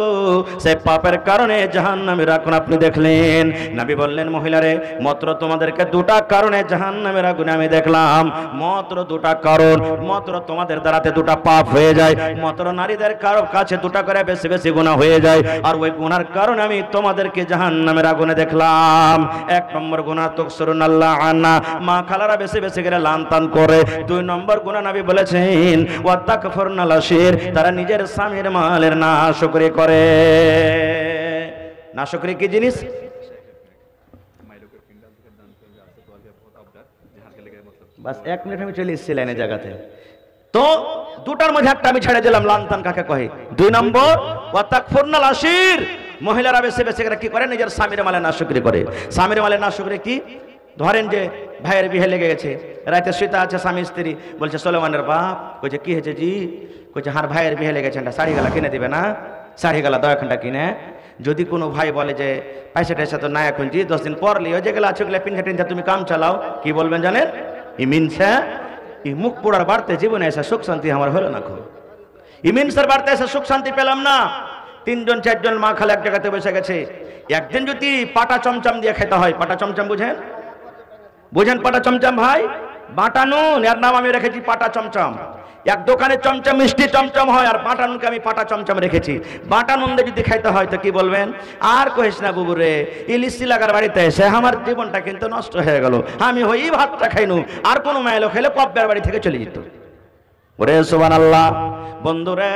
সেই পাপের কারণে জাহান্নামের আগুন আপনি দেখলেন? নবী বললেন, মহিলারে, মাত্র তোমাদেরকে দুটা কারণে জাহান্নামের আগুনে আমি দেখলাম, মাত্র দুটা কারণ। মাত্র তোমাদের দ্বারাতে দুটা পাপ হয়ে যায়, মাত্র নারীদের কারো কাছে দুটা করে বেশি বেশি গুনাহ হয়ে যায়, আর ওই গুনার কারণে আমি তোমাদেরকে জাহান্নামের আগুনে দেখলাম। এক নম্বর গুনাহ তুকসিরুন আল্লাহ আনা, মা খালারা বেশি বেশি করে লানতান করে। দুই নম্বর গুনাহ নবী বলেছেন ওয়া তাকফুরনাল আশির, তারা নিজের স্বামীর মালের নাশকরি করে। নাশকরি কি জিনিস? বাস 1 মিনিট আমি চলে এসেছি লাইনের জায়গাতে। তো দুটার মধ্যে একটা আমি ছেড়ে দিলাম, লানতান কাকে কহে। 2 নম্বর ওয়া তাকফুরনাল আশির, মহিলারা বেশি বেশি করে কি করে? নিজের স্বামীর মালে নাশকরি করে। স্বামীর মালে নাশকরি কি? ধরেন যে ভাইয়ের বিয়ে লেগে গেছে, রাতে শুতে আছে স্বামী স্ত্রী, বলছে সোলেমানের বাপ, কইছে কি হয়েছে জি? কইছে হার ভাইয়ের বিয়ে লেগেছে, শাড়ি গালা কিনে দিবে না? শাড়ি গালা দাও এখানটা কিনে। যদি কোনো ভাই বলে যে পয়সা টয়সা তো নাই এখন জি, 10 দিন পর লিও, যেগুলো আছে ওগুলো পিনঝা টিনঝা তুমি কাম চালাও, কি বলবেন জানেন? ইমিনসা ই মুখ পোড়ার বাড়তে জীবনে এসে সুখ শান্তি আমার হলো না। খুব ইমিনসার বাড়তে এসে সুখ শান্তি পেলাম না। 3 জন 4 জন মা খালে এক জায়গাতে বসে গেছে। একদিন যদি পাটা চমচম দিয়ে খেতে হয়, পাটা চমচম বুঝেন? বুঝেন পাটা চমচম ভাই? বাটা নুন, এর নাম আমি রেখেছি পাটা চমচম। এক দোকানে চমচম মিষ্টি চমচম হয়, আর বাটা নুনকে আমি পাটা চমচম রেখেছি। বাটা নুন দিয়ে যদি খাইতে হয় তো কি বলবেন? আর কহিস না বুবু রে, ইলিশি লাগার বাড়িতে এসে আমার জীবনটা কিন্তু নষ্ট হয়ে গেল, আমি হই ভাতটা খাইনু, আর কোনো মায়েলো খেলে কব্বের বাড়ি থেকে চলে যেত। ওরে সুবহানাল্লাহ। বন্ধুরে,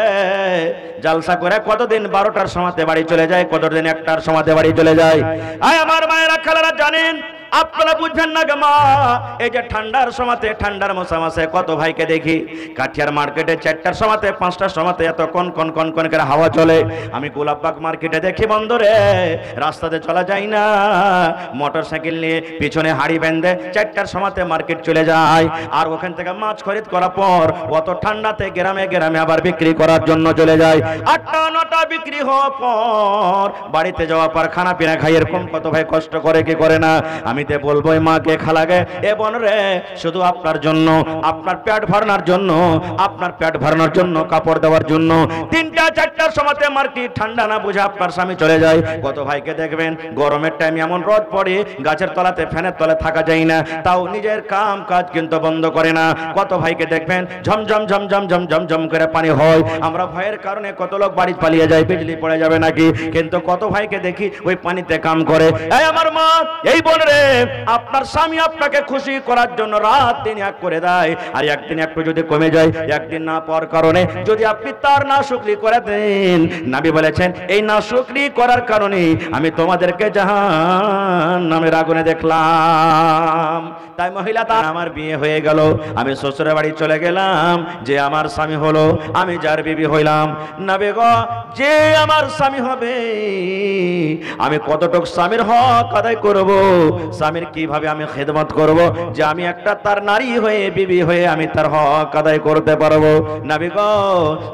জালসা করে কতদিন 12টার সময়তে বাড়ি চলে যায়, কতদিন 1টার সময়তে বাড়ি চলে যায়। আয় আমার মায়েরা খালারা জানেন, আপনারা বুঝবেন না মা, এই যে ঠান্ডার সময়তে, ঠান্ডার মৌসুমে কত ভাইকে দেখি কাঠিয়ার মার্কেটে 4টার সময়তে 5টার সময়তে এত কন কন কন কন করে হাওয়া চলে। আমি গোলাপবাগ মার্কেটে দেখি বন্ধুরে, রাস্তাতে চলা যায় না, মোটর সাইকেল নিয়ে পিছনে হাড়ি বেঁধে 4টার সময়তে মার্কেট চলে যায়, আর ওখান থেকে মাছ খরিদ করার পর অত ঠান্ডাতে গ্রামে গ্রামে আবার বিক্রি করার জন্য চলে যায়। 8টা 9টা বিক্রি হওয়ার পর বাড়িতে যাওয়ার পর খানা পিনা খাই, এরকম কত ভাই কষ্ট করে কি করে না? আমি তে বলবো মাকে খালাকে, এ বোন রে, শুধু আপনার জন্য, আপনার পেট ভরানোর জন্য, আপনার পেট ভরানোর জন্য, কাপড় দেওয়ার জন্য 3টা 4টার সময়তে মার্কেট ঠান্ডা না বুঝে আপনার স্বামী চলে যায়। কত ভাইকে দেখবেন গরমের টাইমে এমন রোদ পড়ে, গাছের তলাতে ফ্যানের তলে থাকা যায় না, তাও নিজের কাম কাজ কিন্তু বন্ধ করে না। কত ভাইকে দেখবেন ঝমঝম ঝমঝম ঝমঝম ঝম করে পানি হয়, আমরা ভয়ের কারণে কত লোক বাড়ি পালিয়ে যায়, বিজলি পড়ে যাবে নাকি, কিন্তু কত ভাইকে দেখি ওই পানিতে কাম করে। এই আমার মা, এই বোন রে, আপনার স্বামী আপনাকে খুশি করার জন্য রাত দিন এক করে দেয়, আর একদিন একটু যদি কমে যায়, একদিন না পাওয়ার কারণে যদি আপনি তার নাশুকরি করে দেন, নবী বলেছেন এই নাশুকরি করার কারণে আমি তোমাদেরকে জাহান্নামের আগুনে দেখলাম। তাই মহিলা, তার আমার বিয়ে হয়ে গেল, আমি শ্বশুরের বাড়ি চলে গেলাম, যে আমার স্বামী হলো, আমি যার বিবি হইলাম। নবী গো, যে আমার স্বামী হবে, আমি কতটুক স্বামীর হক আদায় করব, স্বামীর কিভাবে আমি খেদমত করব, যে আমি একটা তার নারী হয়ে, বিবি হয়ে আমি তার হক আদায় করতে পারবো। নবী গো,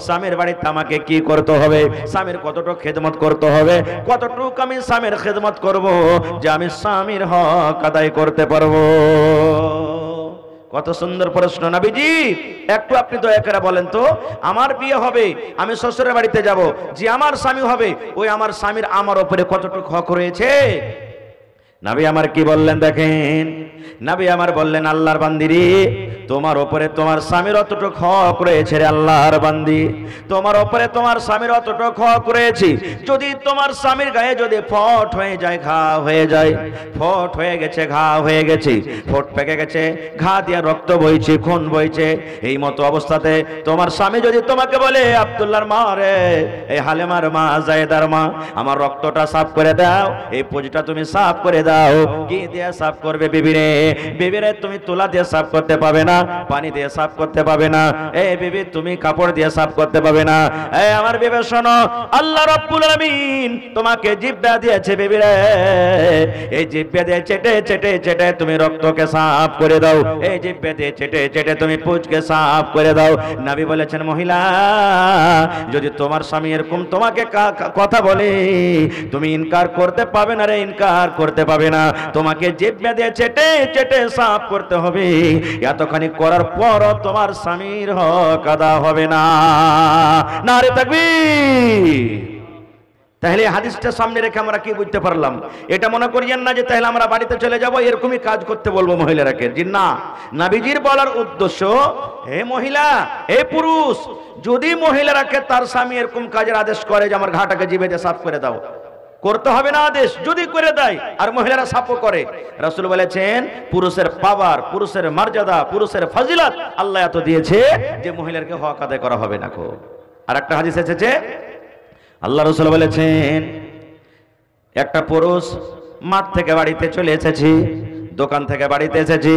স্বামীর বাড়িতে আমাকে কি করতে হবে, স্বামীর কতটুকু খেদমত করতে হবে, কতটুকু আমি স্বামীর খেদমত করব, যে আমি স্বামীর হক আদায় করতে পারবো। কত সুন্দর প্রশ্ন নবীজি। একটু আপনি দয়া করে বলেন তো, আমার বিয়ে হবে, আমি শ্বশুরের বাড়িতে যাব, যে আমার স্বামী হবে, ওই আমার স্বামীর আমার উপরে কতটুকু হক রয়েছে? নবী আমার কি বললেন দেখেন, নবী আমার বললেন, আল্লাহর বান্দিরে, তোমার উপরে তোমার স্বামীর অতটুকু হক রয়েছে রে আল্লাহর বান্দি, তোমার উপরে তোমার স্বামীর অতটুকু হক রয়েছে। যদি তোমার স্বামীর গায়ে যদি ফট হয়ে যায়, ঘা হয়ে যায়, ফট হয়ে গেছে, ঘা হয়ে গেছে, ফট পেকে গেছে, ঘা দিয়ে রক্ত বইছে, খুন বইছে, এই মতো অবস্থাতে তোমার স্বামী যদি তোমাকে বলে, আব্দুল্লাহর মা রে, এই হালেমার মা, জায়েদার মা, আমার রক্তটা সাফ করে দাও, এই পুঁজিটা তুমি সাফ করে দাও, কি দিয়ে সাফ করবে বিবিরে? বিবিরে তুমি তুলা দিয়ে সাফ করতে পাবে না, না, পানি দিয়ে সাফ করতে পাবে না। এই বিবি তুমি কাপড় দিয়ে সাফ করতে পাবে না। এই আমার বিবি শোনো, আল্লাহ রাব্বুল আলামিন তোমাকে জিহ্বা দিয়েছে বিবি রে, এই জিহ্বা দিয়ে চেটে চেটে চেটে তুমি রক্তকে সাফ করে দাও, এই জিহ্বা দিয়ে চেটে চেটে তুমি পুঁজকে সাফ করে দাও। নবী বলেছেন মহিলা যদি তোমার স্বামী এরকম তোমাকে কথা বলে তুমি ইনকার করতে পাবে না রে, ইনকার করতে পাবে না। তোমাকে জিহ্বা দিয়ে চেটে চেটে সাফ করতে হবে, এতখানি করার পরও তোমার স্বামীর হক আদা হবে না। নারে তাকবীর। তাহলে হাদিসটা সামনে রেখে আমরা কি বুঝতে পারলাম? এটা মনে করিয়েন না যে তাহলে আমরা বাড়িতে চলে যাব এরকমই কাজ করতে বলবো মহিলারাকে, জি না। নবীজির বলার উদ্দেশ্য, হে মহিলা, হে পুরুষ, যদি মহিলারাকে তার স্বামী এরকম কাজের আদেশ করে যে আমার ঘাটাকে জিভে দিয়ে সাফ করে দাও, করতে হবে না আদেশ। যদি করে দেয় আর মহিলারা সাফও করে, রাসূল বলেছেন পুরুষের পাওয়ার, পুরুষের মর্যাদা, পুরুষের ফজিলত আল্লাহ এত দিয়েছে যে মহিলাকে হক আদায় করা হবে না। আর একটা হাদিস এসেছে, আল্লাহ রাসূল বলেছেন একটা পুরুষ মাঠ থেকে বাড়িতে চলে এসেছি, দোকান থেকে বাড়িতে এসেছি,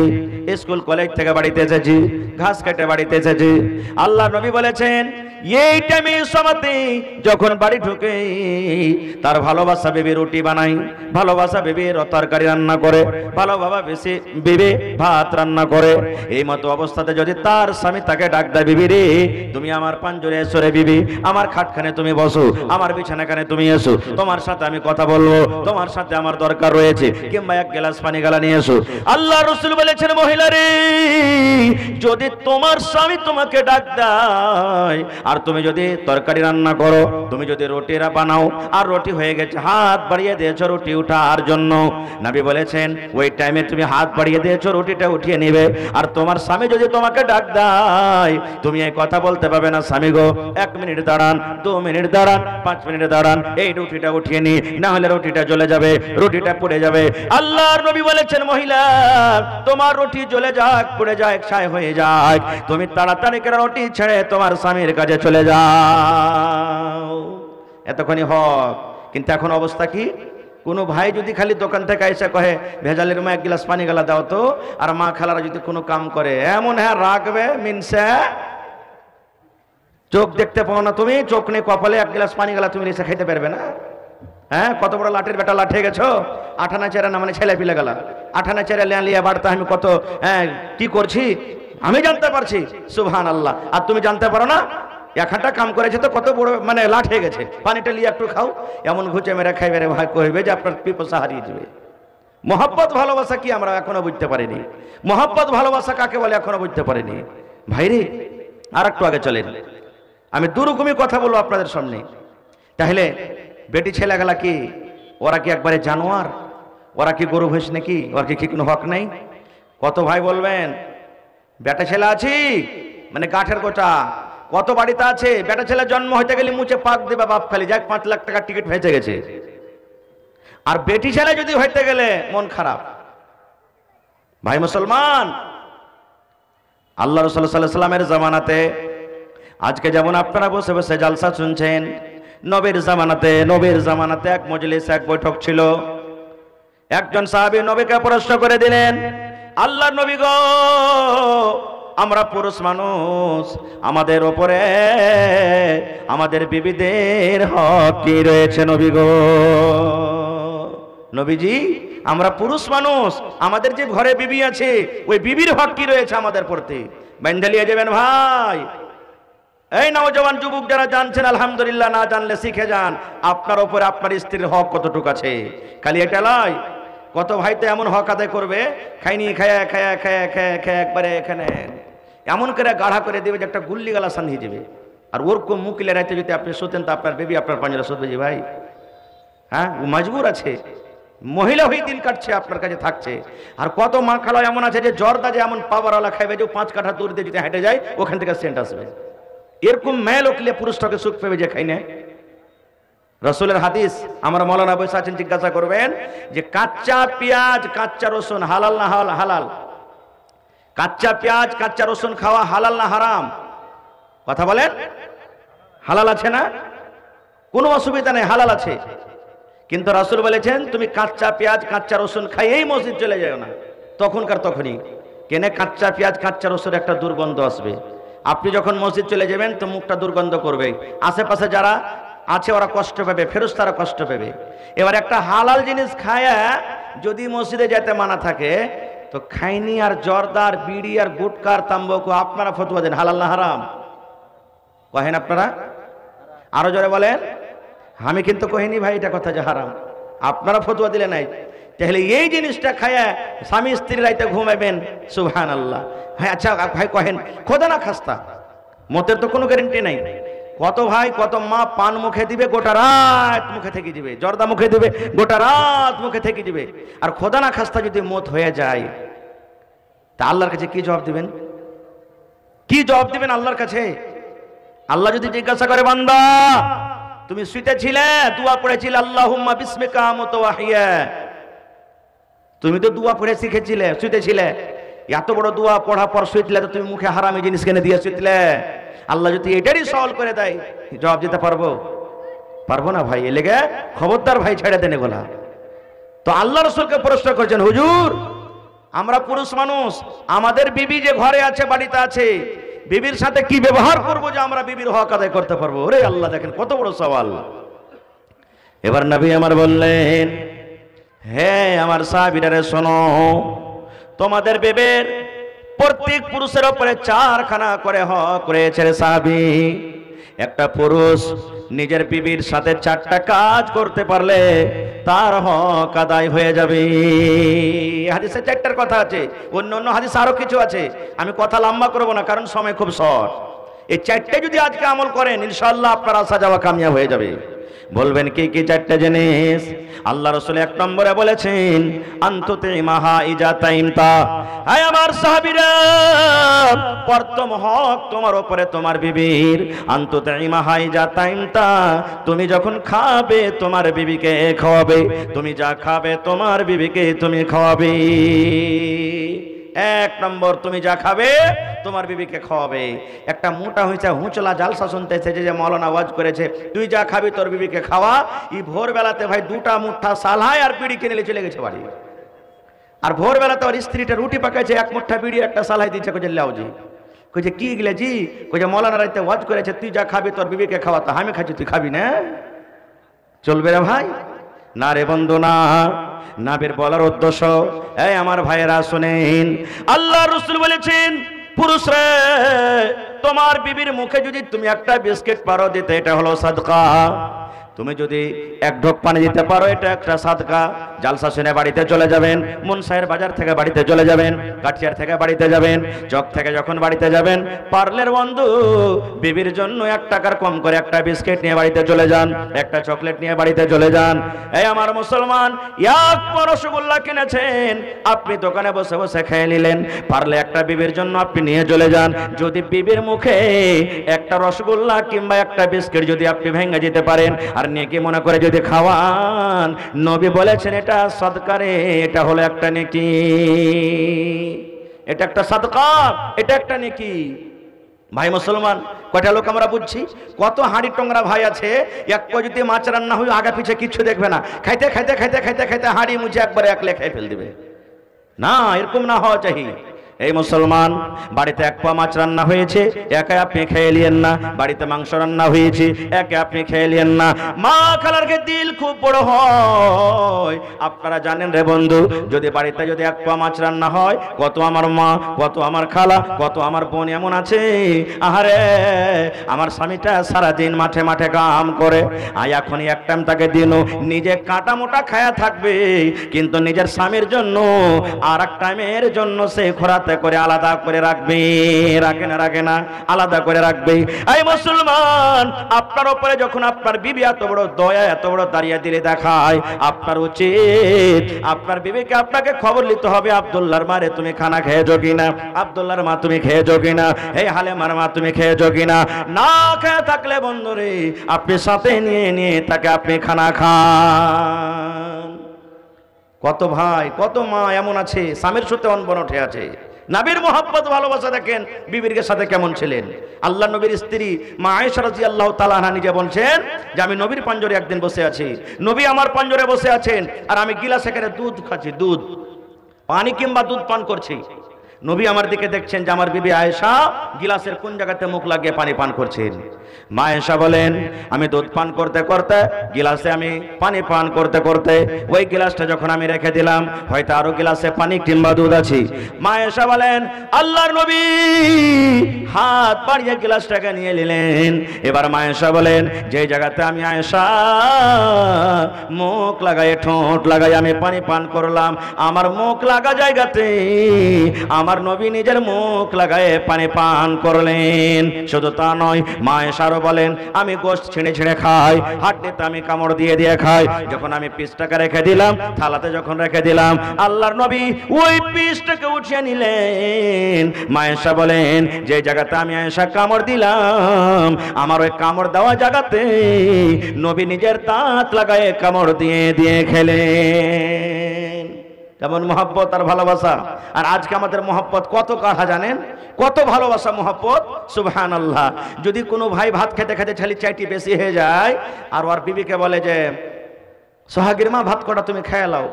স্কুল কলেজ থেকে বাড়িতে এসেছি, ঘাস কেটে বাড়িতে এসেছি। আল্লাহ নবী বলেছেন এই টাইমে সময়তে যখন বাড়ি ঢুকে তার ভালোবাসা বেবি রুটি বানাই, ভালোবাসা বেবি তরকারি রান্না করে, ভালোবাসা বেশি বেবি ভাত রান্না করে। এই মতো অবস্থাতে যদি তার স্বামী তাকে ডাক দেয়, বিবি রে তুমি আমার পাঞ্জরে এসো রে, বিবি আমার খাটখানে তুমি বসো, আমার বিছানাখানে তুমি এসো, তোমার সাথে আমি কথা বলবো, তোমার সাথে আমার দরকার রয়েছে, কিংবা এক গ্লাস পানি গালা নিয়ে এসো। আল্লাহ রাসূল বলেছেন মহিলা রে যদি তোমার স্বামী তোমাকে ডাক দেয় আর তুমি যদি তরকারি রান্না করো, তুমি যদি রুটিরা বানাও আর রুটি হয়ে গেছে, হাত বাড়িয়ে দিয়েছো রুটি উঠার জন্য, নবী বলেছেন ওই টাইমে তুমি হাত বাড়িয়ে দিয়েছো রুটিটা উঠিয়ে নেবে। আর তোমার স্বামী যদি তোমাকে ডাক দেয় তুমি এই কথা বলতে পারবে না, স্বামী গো 1 মিনিট দাঁড়ান, 2 মিনিট দাঁড়ান, 5 মিনিট দাঁড়ান, এই রুটিটা উঠিয়ে নি, না হলে রুটিটা জ্বলে যাবে, রুটিটা পুড়ে যাবে। আল্লাহর নবী বলেছেন মহিলা তোমার রুটি জ্বলে যাক, পুড়ে যাক, ছাই হয়ে যাক, তুমি তাড়াতাড়ি করে রুটি ছেড়ে তোমার স্বামীর কাছে চলে যাও। এতক্ষণই হক। কিন্তু এখন অবস্থা কি? কোনো ভাই যদি খালি দোকান থেকে এসে কহে ভেজালের মা 1 গ্লাস পানি গালা দাও তো, আর মা খালারা যদি কোনো কাম করে এমন হ্যাঁ রাখবে মিনসে চোখ দেখতে পাও না, তুমি চোখ নেই কপালে 1 গ্লাস পানি গালা তুমি এসে খাইতে পারবে না। হ্যাঁ কত বড় লাঠের বেটা লাঠে গেছো, আঠানা চেরা না মানে ছেলে পিলে গেলা, আঠানা চেরা লিয়া বাড়তে আমি কত কি করছি আমি জানতে পারছি, সুবহানাল্লাহ। আর তুমি জানতে পারো না? একটা কাম করেছে তো কত বড় মানে লাঠ হয়ে গেছে, পানিটা লিয়ে একটু খাও, এমন ঘুচে মেরে খাইবে রে ভাই, কইবে যে আপনার পিপাসা হারিয়ে যাবে। মহব্বত ভালোবাসা কি আমরা এখনো বুঝতে পারিনি। মহব্বত ভালোবাসা কাকে বলে এখনো বুঝতে পারিনি। ভাইরে আর একটু আগে চলেন, আমি দুরকমই কথা বলবো আপনাদের সামনে। তাহলে বেটি ছেলেগুলা কি ওরা কি একবারে জানোয়ার? ওরা কি গরু ভেস নাকি? ওর কি কোনো হক নেই? কত ভাই বলবেন বেটা ছেলে আছি মানে কাঠের কোটা, কত বাড়িতে আছে বেটা ছেলে জন্ম হইতে গেলে মুছে পাক দেবে বাপ খালি, যাক 5 লাখ টাকার টিকিট হয়েছে গেছে। আর বেটি ছেলে যদি হইতে গেলে মন খারাপ। ভাই মুসলমান, আল্লাহ রাসূল সাল্লাল্লাহু আলাইহি ওয়াসাল্লামের জামানাতে আজকে যেমন আপনারা বসে বসে জালসা শুনছেন, নবীর জামানাতে এক মজলিস, এক বৈঠক ছিল। একজন সাহাবী নবীকে প্রশ্ন করে দিলেন, আল্লাহর নবী গো আমরা পুরুষ মানুষ, আমাদের ওপরে আমাদের বিবিদের হক কি রয়েছে নবী গো? নবীজি আমরা পুরুষ মানুষ, আমাদের যে ঘরে বিবি আছে ওই বিবির হক কি রয়েছে আমাদের প্রতি? বান্ধালিয়ে যাবেন ভাই। এই নওজওয়ান যুবক যারা জানছেন আলহামদুলিল্লাহ, না জানলে শিখে যান আপনার উপরে আপনার স্ত্রীর হক কতটুকু আছে। খালি এটা নয়, কত ভাই তো এমন হক আদায় করবে খাইনি খায়া খায়া খায়া খায়া খায়া একবারে এখানে এমন করে গাঢ়া করে দেবে যে একটা গুল্লি গালা সান হয়ে যাবে। আর ওরকম মুকিলে রাইতে যদি আপনি শুতেন তো আপনার বেবি আপনার পাঞ্জরা শুতবে যে ভাই। হ্যাঁ ও মজবুর আছে, মহিলা হয়ে দিন কাটছে আপনার কাছে থাকছে। আর কত মা খালা এমন আছে যে জর্দা যে এমন পাওয়ারওয়ালা খাইবে যে 5 কাঠা দূর দিয়ে যদি হেঁটে যায় ওখান থেকে সেন্ট আসবে। এরকম মেয়ে লোকলে পুরুষটাকে সুখ পেবে যে খাই না। রসুলের হাদিস আমরা মৌলানা বসে আছেন, জিজ্ঞাসা করবেন যে কাঁচা পেঁয়াজ কাঁচা রসুন হালাল না হালাল? কাঁচা পেঁয়াজ কাঁচা রসুন খাওয়া হালাল না হারাম? কথা বলেন। হালাল আছে না? কোনো অসুবিধা নেই, হালাল আছে। কিন্তু রাসূল বলেছেন তুমি কাঁচা পেঁয়াজ কাঁচা রসুন খাইয়েই মসজিদ চলে যাও না, তখনকার তখনই। কেনে কাঁচা পেঁয়াজ কাঁচা রসুন একটা দুর্গন্ধ আসবে। আপনি যখন মসজিদ চলে যাবেন তো মুখটা দুর্গন্ধ করবে, আশেপাশে যারা আছে ওরা কষ্ট পাবে, ফেরেশতারা কষ্ট পাবে। এবার একটা হালাল জিনিস খায়া যদি মসজিদে যেতে মানা থাকে তো খাইনি আর জর্দার বিড়ি আর গুটকার তাম্বাকু আপনারা ফতোয়া দেন হালাল না হারাম কহেন আপনারা? আরো জোরে বলেন। আমি কিন্তু কহিনি ভাই এটা কথা যে হারাম, আপনারা ফতোয়া দিলে নাই। তাহলে এই জিনিসটা খায়া স্বামী স্ত্রী রাইতে ঘুমাবেন, সুবহানাল্লাহ। হ্যাঁ আচ্ছা ভাই কহেন খোদা না খাস্তা, মতের তো কোনো গ্যারেন্টি নাই। কত ভাই কত মা পান মুখে দিবে গোটা রাত মুখে থেকে দিবে, জর্দা মুখে দিবে গোটা রাত মুখে থেকে দিবে, আর খোদা না খাস্তা যদি মত হয়ে যায় তা আল্লাহর কাছে কি জবাব দিবেন? কি জবাব দিবেন আল্লাহর কাছে? আল্লাহ যদি জিজ্ঞাসা করে বান্দা তুমি শুইতেছিলে দোয়া পড়েছিলে আল্লাহুম্মা বিসমিকা আমুতু ওয়া আহইয়া, তুমি তো দোয়া পড়ে শিখেছিলে, শুইতেছিলে, এত বড় দোয়া পড়া পর শুইছিলে তো তুমি মুখে হারামি জিনিস কেনে দিয়ে শুইছিলে। আল্লাহ যদি এটারই সওয়াল করে দেয় জবাব দিতে পারবো? পারবো না ভাই। এ লেগে খবরদার ভাই ছেড়ে দেন এগুলা। তো আল্লাহ রাসূলকে প্রশ্ন করছেন, হুজুর আমরা পুরুষ মানুষ, আমাদের বিবি যে ঘরে আছে বাড়িতে আছে, বিবির সাথে কি ব্যবহার করবো যে আমরা বিবির হক আদায় করতে পারবো? ওরে আল্লাহ দেখেন কত বড় সওয়াল। এবার নবী আমার বললেন, হ্যাঁ আমার সাহাবীরা শোনো, তোমাদের বিবির প্রত্যেক পুরুষের উপরে 4খানা করে হক রয়েছে রে সাহাবী। একটা পুরুষ নিজের বিবির সাথে 4টা কাজ করতে পারলে তার হক আদায় হয়ে যাবে। হাদিসে 4টার কথা আছে, অন্য অন্য হাদিস আরো কিছু আছে, আমি কথা লম্বা করব না কারণ সময় খুব শর্ট। এই 4টে যদি আজকে আমল করেন ইনশাআল্লাহ আপনার আসা যাওয়া কামিয়াব হয়ে যাবে। বলবেন কি কি 4টা জিনিস? আল্লাহ রাসূল 1 নম্বরে বলেছেন আনতুতে মাহা ইজাতাইমতা। হায় আমার সাহাবীরা, প্রথম হক তোমার উপরে তোমার বিবির আনতুতে মাহা ইজাতাইমতা, তুমি যখন খাবে তোমার বিবিকে খাওয়াবে, তুমি যা খাবে তোমার বিবিকে তুমি খাওয়াবে। 1 নম্বর তুমি যা খাবে তোমার বিবিকে খাওয়াবে। একটা মোটা হয়েছে হুঁচলা জালসা শুনতেছে যে মাওলানা ওয়াজ করেছে তুই যা খাবি তোর বিবিকে খাওয়া, এই ভোরবেলাতে ভাই 2টা মুঠা সালহায় আর বিড়ি কিনে চলে গেছে বাড়ি। আর ভোরবেলাতে ওর স্ত্রীটা রুটি পাকাইছে, 1 মুঠা বিড়ি একটা সালহাই দিচ্ছে, কইছে লাও জি, কইছে কি গেলে জি, কইছে মাওলানা রাইতে ওয়াজ করেছে তুই যা খাবি তোর বিবিকে খাওয়া, তা আমি খাচ্ছি তুই খাবি না? চলবে রে ভাই? না রে বন্ধু না। নাবির বলার উদ্দেশ্য, এই আমার ভাইয়েরা শুনেন, আল্লাহ রাসূল বলেছেন পুরুষরা তোমার বিবির মুখে যদি তুমি একটা বিস্কিট পারো দিতে এটা হলো সাদকা। তুমি যদি 1 ঢোক পানি দিতে পারো এটা একটা সাদকা। জালসা শুনে বাড়িতে চলে যাবেন, মুনসাহের বাজার থেকে বাড়িতে চলে যাবেন, কাঠিয়ার থেকে বাড়িতে যাবেন, চক থেকে যখন বাড়িতে যাবেন পার্লের বন্ধু বিবির জন্য 1 টাকার কম করে একটা বিস্কিট নিয়ে বাড়িতে চলে যান, একটা চকলেট নিয়ে বাড়িতে চলে যান। এই আমার মুসলমান, 1 রসগোল্লা কিনেছেন, আপনি দোকানে বসে বসে খেয়ে নিলেন, পারলে একটা বিবির জন্য আপনি নিয়ে চলে যান। যদি বিবির মুখে একটা রসগোল্লা কিংবা একটা বিস্কিট যদি আপনি ভেঙে যেতে পারেন আর নেকি মনে করে যদি খাওয়ান, নবী বলেছেন এটা সাদকা রে, এটা হলো একটা নেকি, এটা একটা সাদকা, এটা একটা নেকি। ভাই মুসলমান, কয়টা লোক আমরা বুঝছি? কত হাঁড়ি টংরা ভাই আছে, এক যদি মাছ রান্না হয়ে আগা পিছে কিছু দেখবে না, খাইতে খাইতে খাইতে খাইতে খাইতে হাঁড়ি মুছে একবারে একলে খেয়ে ফেল দিবে। না, এরকম না হওয়া চাই। এই মুসলমান, বাড়িতে 1 পা মাছ রান্না হয়েছে, একা আপনি খেয়ে নিয়েন না। বাড়িতে মাংস রান্না হয়েছে, একা আপনি খেয়ে নিয়েন না। মা খালার দিল খুব বড় হয়। আপনারা জানেন রে বন্ধু, যদি বাড়িতে যদি 1 পা মাছ রান্না হয়, কত আমার মা, কত আমার খালা, কত আমার বোন এমন আছে, আহারে আমার স্বামীটা সারাদিন মাঠে মাঠে কাম করে, এখনই 1 টাইম তাকে দিন নিজে কাটা মোটা খায়া থাকবে, কিন্তু নিজের স্বামীর জন্য আর 1 টাইমের জন্য সে খোরাতে করে আলাদা করে রাখবে। রাখে না আলাদা করে রাখবে। এই মুসলমান, আপনার উপরে যখন আপনার বিবি এত বড় দয়া এত বড় দাঁড়িয়ে দিলে দেখায়, আপনার উচিত আপনার বিবিকে আপনাকে খবর নিতে হবে, আব্দুল্লাহর মারে তুমি খানা খেয়েছো কিনা, আব্দুল্লাহর মা তুমি খেয়েছো কিনা, এই হালেমার মা তুমি খেয়েছো কিনা। না খেয়ে থাকলে বন্ধুরে আপনি সাথে নিয়ে তাকে আপনি খানা খান। কত ভাই কত মা এমন আছে স্বামীর সাথে অনবন উঠে আছে। নবীর মোহাব্বত ভালোবাসা দেখেন বিবির সাথে কেমন ছিলেন। আল্লাহ নবীর স্ত্রী মা আয়েশা রাদিয়াল্লাহু তাআলা আনহা নিজে বলছেন যে আমি নবীর পাঞ্জরে একদিন বসে আছি, নবী আমার পাঞ্জরে বসে আছেন আর আমি গিলাসে করে দুধ খাচ্ছি, দুধ পানি কিংবা দুধ পান করছি। নবী আমার দিকে দেখছেন যে আমার বিবি আয়েশা গিলাসের কোন জায়গাতে মুখ লাগিয়ে পানি পান করছেন। মা আয়েশা বলেন আমি দুধ পান করতে করতে গিলাসে আমি পানি পান করতে করতে ওই গিলাসটা যখন আমি রেখে দিলাম, হয়তো আরো গিলাসে পানি কিংবা দুধ আছে। মা আয়েশা বলেন আল্লাহর নবী হাত বাড়িয়ে গিলাসটাকে নিয়ে নিলেন। এবার মা আয়েশা বলেন যে জায়গাতে আমি আয়েশা মুখ লাগায় ঠোঁট লাগাই আমি পানি পান করলাম, আমার মুখ লাগা জায়গাতে আমার নবী নিজের মুখ লাগায় পানি পান করলেন। শুধু তা নয়, মা আয়েশারও বলেন আমি গোশত ছিঁড়ে ছিঁড়ে খাই, হাড্ডিতে আমি কামড় দিয়ে দিয়ে খাই। যখন আমি পিসটাকে রেখে দিলাম, থালাতে যখন রেখে দিলাম, আল্লাহর নবী ওই পিসটাকে উঠিয়ে নিলেন। মা আয়েশা বলেন যে জায়গাতে আমি আয়েশা কামড় দিলাম, আমার ওই কামড় দেওয়া জায়গাতে নবী নিজের দাঁত লাগায় কামড় দিয়ে দিয়ে খেলেন। যেমন মহব্বত আর ভালোবাসা। আর আজকে আমাদের মহব্বত কত কাঠা জানেন, কত ভালোবাসা মহব্বত, সুবহানাল্লাহ। যদি কোনো ভাই ভাত খেতে খেতে ছেলে চাইটি বেশি হয়ে যায় আর ওর বিবিকে বলে যে সোহাগীর মা ভাত কটা তুমি খেয়ে লাও,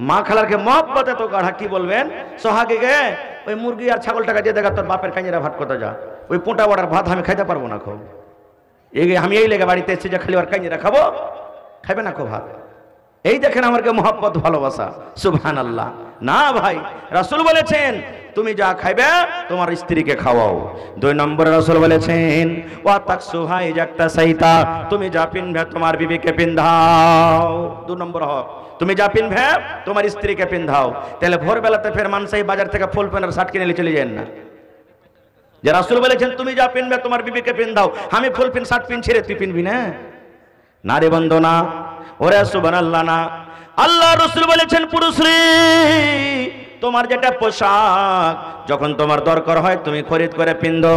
মা খালারকে মহব্বত এত গাঢ়া, কি বলবেন সোহাগীকে ওই মুরগি আর ছাগলটাকে দিয়ে দেখা তোর বাপের কাঞ্জিরা ভাত কথা যা, ওই পোঁটা বড়ার ভাত আমি খাইতে পারবো না, খুব আমি এই লেগে বাড়িতে এসেছি যে খালি ওর কাঞ্জিরা খাবো, খাইবে না খুব ভাত। এই দেখেন আমাকে মহব্বত ভালোবাসা, সুবহানাল্লাহ। না ভাই, রাসূল বলেছেন তুমি যা খাইবে তোমার স্ত্রীকে খাওয়াও। 2 নম্বরে রাসূল বলেছেন ওয়া তাকসুহা ইজাক্তা সাইতা, তুমি যা পিনবে তোমার বিবিকে পিন্ধাও। 2 নম্বর হক, তুমি যা পিনবে তোমার স্ত্রীকে পিন্ধাও। তাহলে ভোরবেলাতে ফের মানসাই বাজার থেকে ফুল প্যান্ট আর শার্ট কিনে নিয়ে চলে যান না। যে রাসূল বলেছেন তুমি যা পিনবে তোমার বিবিকে পিন্ধাও, আমি ফুল প্যান্ট শার্ট পিনছি রে, তুই পিনবি না? নারী বন্দনা, ওরে সুবহানাল্লাহ না। আল্লাহ রাসূল বলেছেন পুরুষ রে তোমার যেটা পোশাক যখন তোমার দরকার হয় তুমি খরিদ করে পিনধো।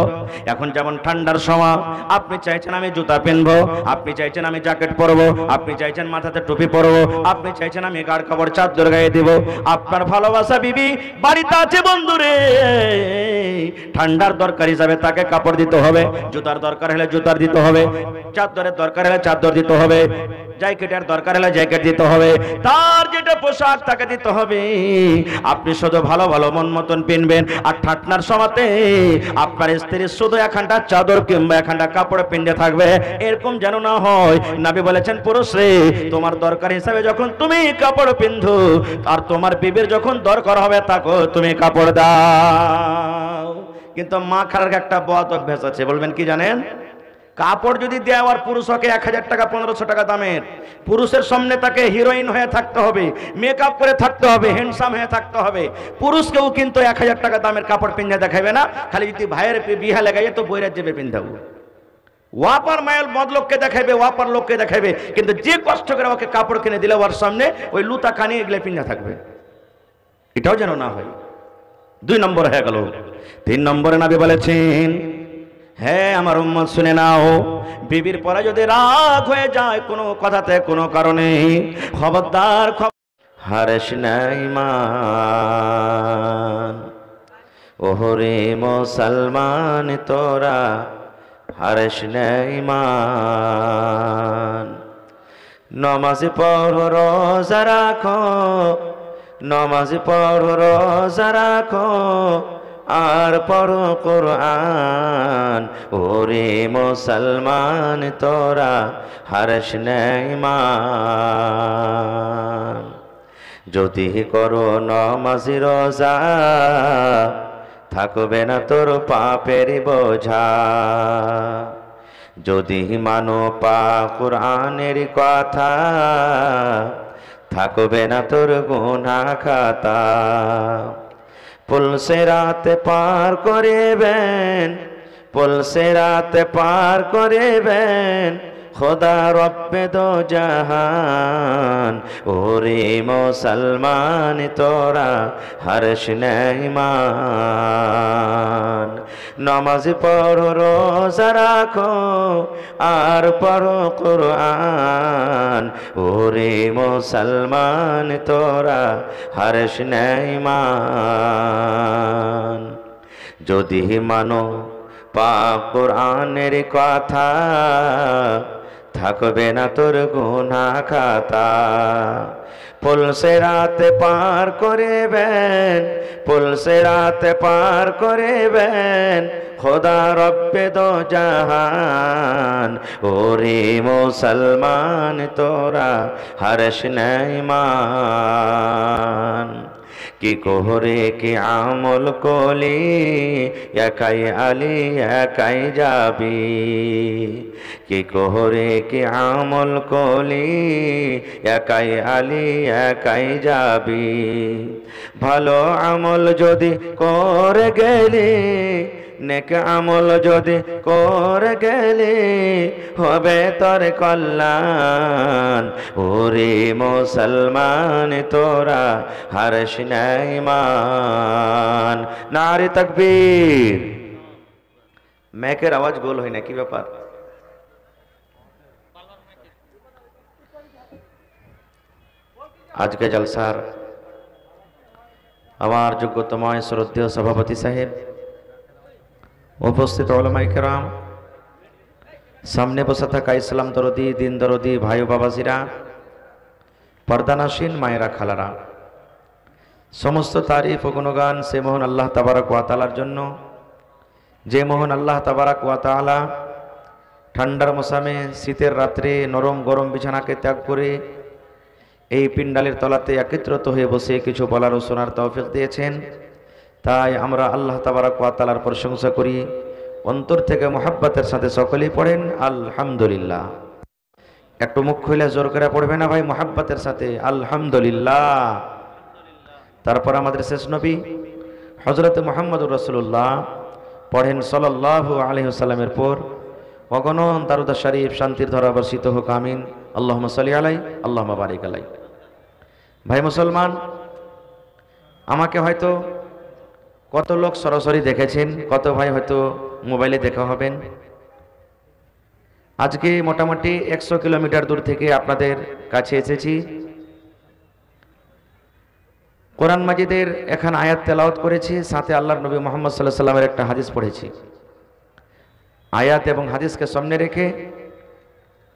এখন যেমন ঠান্ডার সময় আপনি চাইছেন আমি জুতা পিনবো, আপনি চাইছেন আমি জ্যাকেট পরবো, আপনি চাইছেন মাথাতে টুপি পরবো, আপনি চাইছেন আমি গাঢ় কাপড় চাদর গায়ে দিব। আপনার ভালোবাসা বিবি বাড়িতে আছে বন্ধুরে, ঠান্ডার দরকার হিসাবে তাকে কাপড় দিতে হবে, জুতার দরকার হলে জুতার দিতে হবে, চাদরের দরকার হলে চাদর দিতে হবে, জ্যাকেটের দরকার হলে জ্যাকেট দিতে হবে, তার যেটা পোশাক তাকে দিতে হবে। আপনি শুধু ভালো ভালো মন মতন পিনবেন, আর ঠাটনার সময়তে আপনার স্ত্রী শুধু একখানটা চাদর কিংবা একখানটা কাপড় পিনতে থাকবে, এরকম যেন না হয়। নবী বলেছেন পুরুষ রে তোমার দরকার হিসাবে যখন তুমি কাপড় পিন্ধো, আর তোমার বিবির যখন দরকার হবে তাকে তুমি কাপড় দাও। কিন্তু মা খালার একটা বদ অভ্যাস আছে, বলবেন কি জানেন? কাপড় যদি দেওয়ার পুরুষ হকে 1000 টাকা 1500 টাকা দামের, পুরুষের সামনে তাকে হিরোইন হয়ে থাকতে হবে, মেকআপ করে থাকতে হবে, হ্যান্ডসাম হয়ে থাকতে হবে। পুরুষকেও কিন্তু 1000 টাকা দামের কাপড় পিন্ধে দেখাবে না, খালি যদি ভাইয়ের বিহা লাগাইয়ে তো বইরা যাবে পিন্ধাবো। ওয়াপার মায়ের মদ লোককে দেখাবে, ওয়াপার লোককে দেখাবে, কিন্তু যে কষ্ট করে ওকে কাপড় কিনে দিলে ওর সামনে ওই লুতা কানি এগুলো পিন্ধা থাকবে, এটাও যেন না হয়। 2 নম্বর হয়ে গেল। 3 নম্বরে নবী বলেছেন হ্যাঁ আমার উম্মত শুনে নাও, বিবির পরে যদি রাগ হয়ে যায় কোনো কথাতে কোনো কারণে, খবরদার হারেস নাই মান, ওহরে মুসলমান তোরা হারেস নাই মান। নমাজ পড়ো রোজা রাখো, নমাজ পড়ো রোজা রাখো, আর পড়ো কোরআন, ওরে মুসলমান তোরা হারেস নাই মান। যদি করো নমাজ রোজা থাকবে না তোর পাপের বোঝা, যদি মানো পাক কোরআনের কথা থাকবে না তোর গুনাহ খাতা। পুলসে রাতে পার করিবেন, পুলসে রাতে পার করিবেন খোদা রব্বে দো জাহান, ওরে মুসলমান তোরা হারেস নাই মান। নামাজ পড়ো রোজা রাখো আর পড়ো কোরআন, ওরে মুসলমান তোরা হারেস নাই মান। যদি মানো পাক কোরআনের কথা থাকবে না তোর গুনাহ খাতা। পুলসিরাত পার করিবেন, পুলসিরাত পার করিবেন খোদা রব্বে দো জাহান। ওরে মুসলমান তোরা হর্ষ নাই মান, কি কোহরে কি আমল কলি একাই আলী একাই যাবি। কি কোহরে কি আমল কলি একাই আলী একাই যাবি। ভালো আমল যদি করে গেলি, নেক আমল যদি করে গেলি হবে তোর কল্যাণ। ওরে মুসলমান তোরা হর্ষ নাই মান। নারে তাকবীর। মাইকের আওয়াজ গোল হয় না, কি ব্যাপার? আজকে জলসার আমার যোগ্যতময় শ্রদ্ধেয় সভাপতি সাহেব, উপস্থিত উলামায়ে কেরাম, সামনে বসে থাকা ইসলাম দরদি দিন দরদি ভাই ও বাবাজিরা, পর্দানাসীন মায়েরা খালারা, সমস্ত তারিফ ও গুণগান সে মহান আল্লাহ তাবারক ওয়া তাআলার জন্য, যে মহান আল্লাহ তাবারক ওয়া তাআলা ঠান্ডার মৌসুমে শীতের রাত্রে নরম গরম বিছানাকে ত্যাগ করে এই পিণ্ডালের তলাতে একত্রিত হয়ে বসে কিছু বলার ও শোনার তৌফিক দিয়েছেন। তাই আমরা আল্লাহ তাবারক ওয়া তাআলার প্রশংসা করি, অন্তর থেকে মোহাব্বতের সাথে সকলেই পড়েন আলহামদুলিল্লাহ। একটু মুখ খুলে জোর করে পড়বে না ভাই, মোহাব্বতের সাথে আলহামদুলিল্লাহ। তারপর আমাদের শেষ নবী হযরত মুহাম্মদুর রাসূলুল্লাহ পড়েন সাল্লাল্লাহু আলাইহি ওয়াসাল্লামের পর অগণন দারুদ শরীফ শান্তির ধারা বর্ষিত হোক, আমিন। আল্লাহুম্মা সাল্লি আলাইহি আল্লাহুম্মা বারিক আলাইহি। ভাই মুসলমান, আমাকে হয়তো কত লোক সরাসরি দেখেছেন, কত ভাই হয়তো মোবাইলে দেখা হবেন। আজকে মোটামুটি 100 কিলোমিটার দূর থেকে আপনাদের কাছে এসেছি। কোরআন মাজিদের এখানে আয়াত তেলাওয়াত করেছি, সাথে আল্লাহর নবী মুহাম্মদ সাল্লাল্লাহু আলাইহি সাল্লামের একটা হাদিস পড়েছি। আয়াত এবং হাদিসকে সামনে রেখে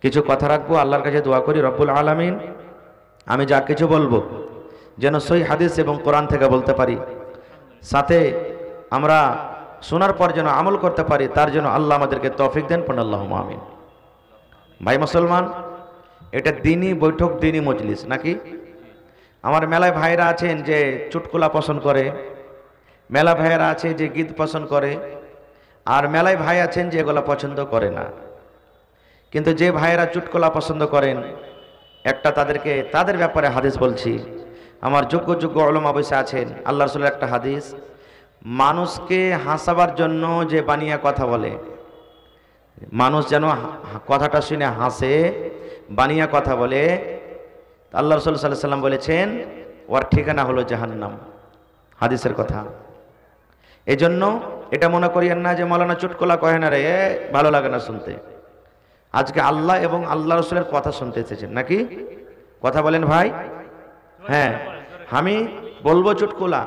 কিছু কথা রাখবো। আল্লাহর কাছে দোয়া করি রব্বুল আলামিন আমি যা কিছু বলবো যেন সহিহ হাদিস এবং কোরআন থেকে বলতে পারি, সাথে আমরা শোনার পর যেন আমল করতে পারি, তার জন্য আল্লাহ আমাদেরকে তৌফিক দেন, পড়ুন আল্লাহুম্মা আমিন। ভাই মুসলমান, এটা দিনই বৈঠক, দিনই মজলিস নাকি? আমার মেলায় ভাইরা আছেন যে চুটকুলা পছন্দ করে, মেলা ভাইয়েরা আছে যে গীত পছন্দ করে, আর মেলায় ভাই আছেন যে এগুলা পছন্দ করে না। কিন্তু যে ভাইয়েরা চুটকুলা পছন্দ করেন, একটা তাদের ব্যাপারে হাদিস বলছি। আমার যোগ্য যোগ্য উলামা বসে আছেন, আল্লাহ রাসূলের একটা হাদিস, মানুষকে হাসাবার জন্য যে বানিয়ে কথা বলে, মানুষ যেন কথাটা শুনে হাসে, বানিয়ে কথা বলে, আল্লাহ রাসূল সাল্লাল্লাহু আলাইহি সাল্লাম বলেছেন ওর ঠিকানা হলো জাহান্নাম। হাদিসের কথা। এজন্য এটা মনে করিয়েন না যে মাওলানা চুটকুলা কয় না রে, ভালো লাগে না শুনতে। আজকে আল্লাহ এবং আল্লাহ রাসূলের কথা শুনতে এসেছেন নাকি? কথা বলেন ভাই। হ্যাঁ, আমি বলবো চুটকুলা,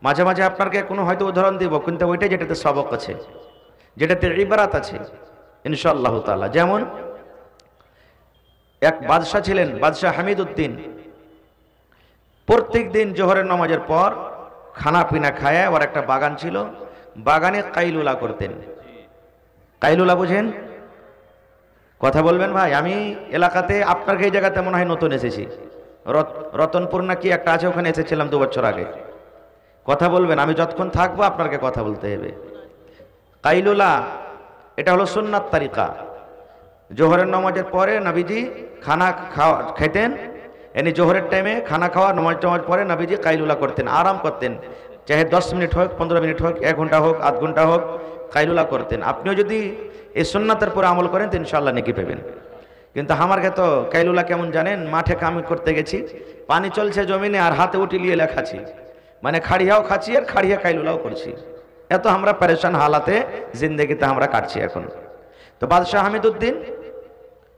মাঝে মাঝে আপনাকে কোনো হয়তো উদাহরণ দিব, কিন্তু ওইটাই যেটাতে সবক আছে, যেটাতে ইবারাত আছে ইনশাআল্লাহ তাআলা। যেমন এক বাদশাহ ছিলেন, বাদশাহ হামিদউদ্দিন। প্রত্যেক দিন জোহরের নামাজের পর খানা পিনা খায়, ওর একটা বাগান ছিল, বাগানে কাইলুলা করতেন। কাইলুলা বুঝেন? কথা বলবেন ভাই। আমি এলাকাতে, আপনার এই জায়গাতে মনে হয় নতুন এসেছি, রতনপুর না কি একটা আছে, ওখানে এসেছিলাম 2 বছর আগে। কথা বলবেন, আমি যতক্ষণ থাকবো আপনাকে কথা বলতে হবে। কাইলুলা এটা হলো সুন্নাত তারিকা। জোহরের নামাজের পরে নবীজি খানা খেতেন, এনে জোহরের টাইমে খানা খাওয়া নামাজ পরে নবীজি কাইলুলা করতেন, আরাম করতেন, চাহে 10 মিনিট হোক, 15 মিনিট হোক, 1 ঘন্টা হোক, আধ ঘন্টা হোক, কাইলুলা করতেন। আপনিও যদি এই সুন্নাতের পরে আমল করেন তো ইনশাআল্লাহ নেকি পাবেন। কিন্তু আমার তো কাইলুলা কেমন জানেন? মাঠে কাম করতে গেছি, পানি চলছে জমিনে, আর হাতে উঠি লিয়ে লেখাছি, মানে খাড়িয়াও খাচ্ছি আর খাড়িয়া কাইলুলাও করছি। এত আমরা পরেশান হালাতে জিন্দেগিতে আমরা কাটছি এখন। তো বাদশাহ হামিদউদ্দিন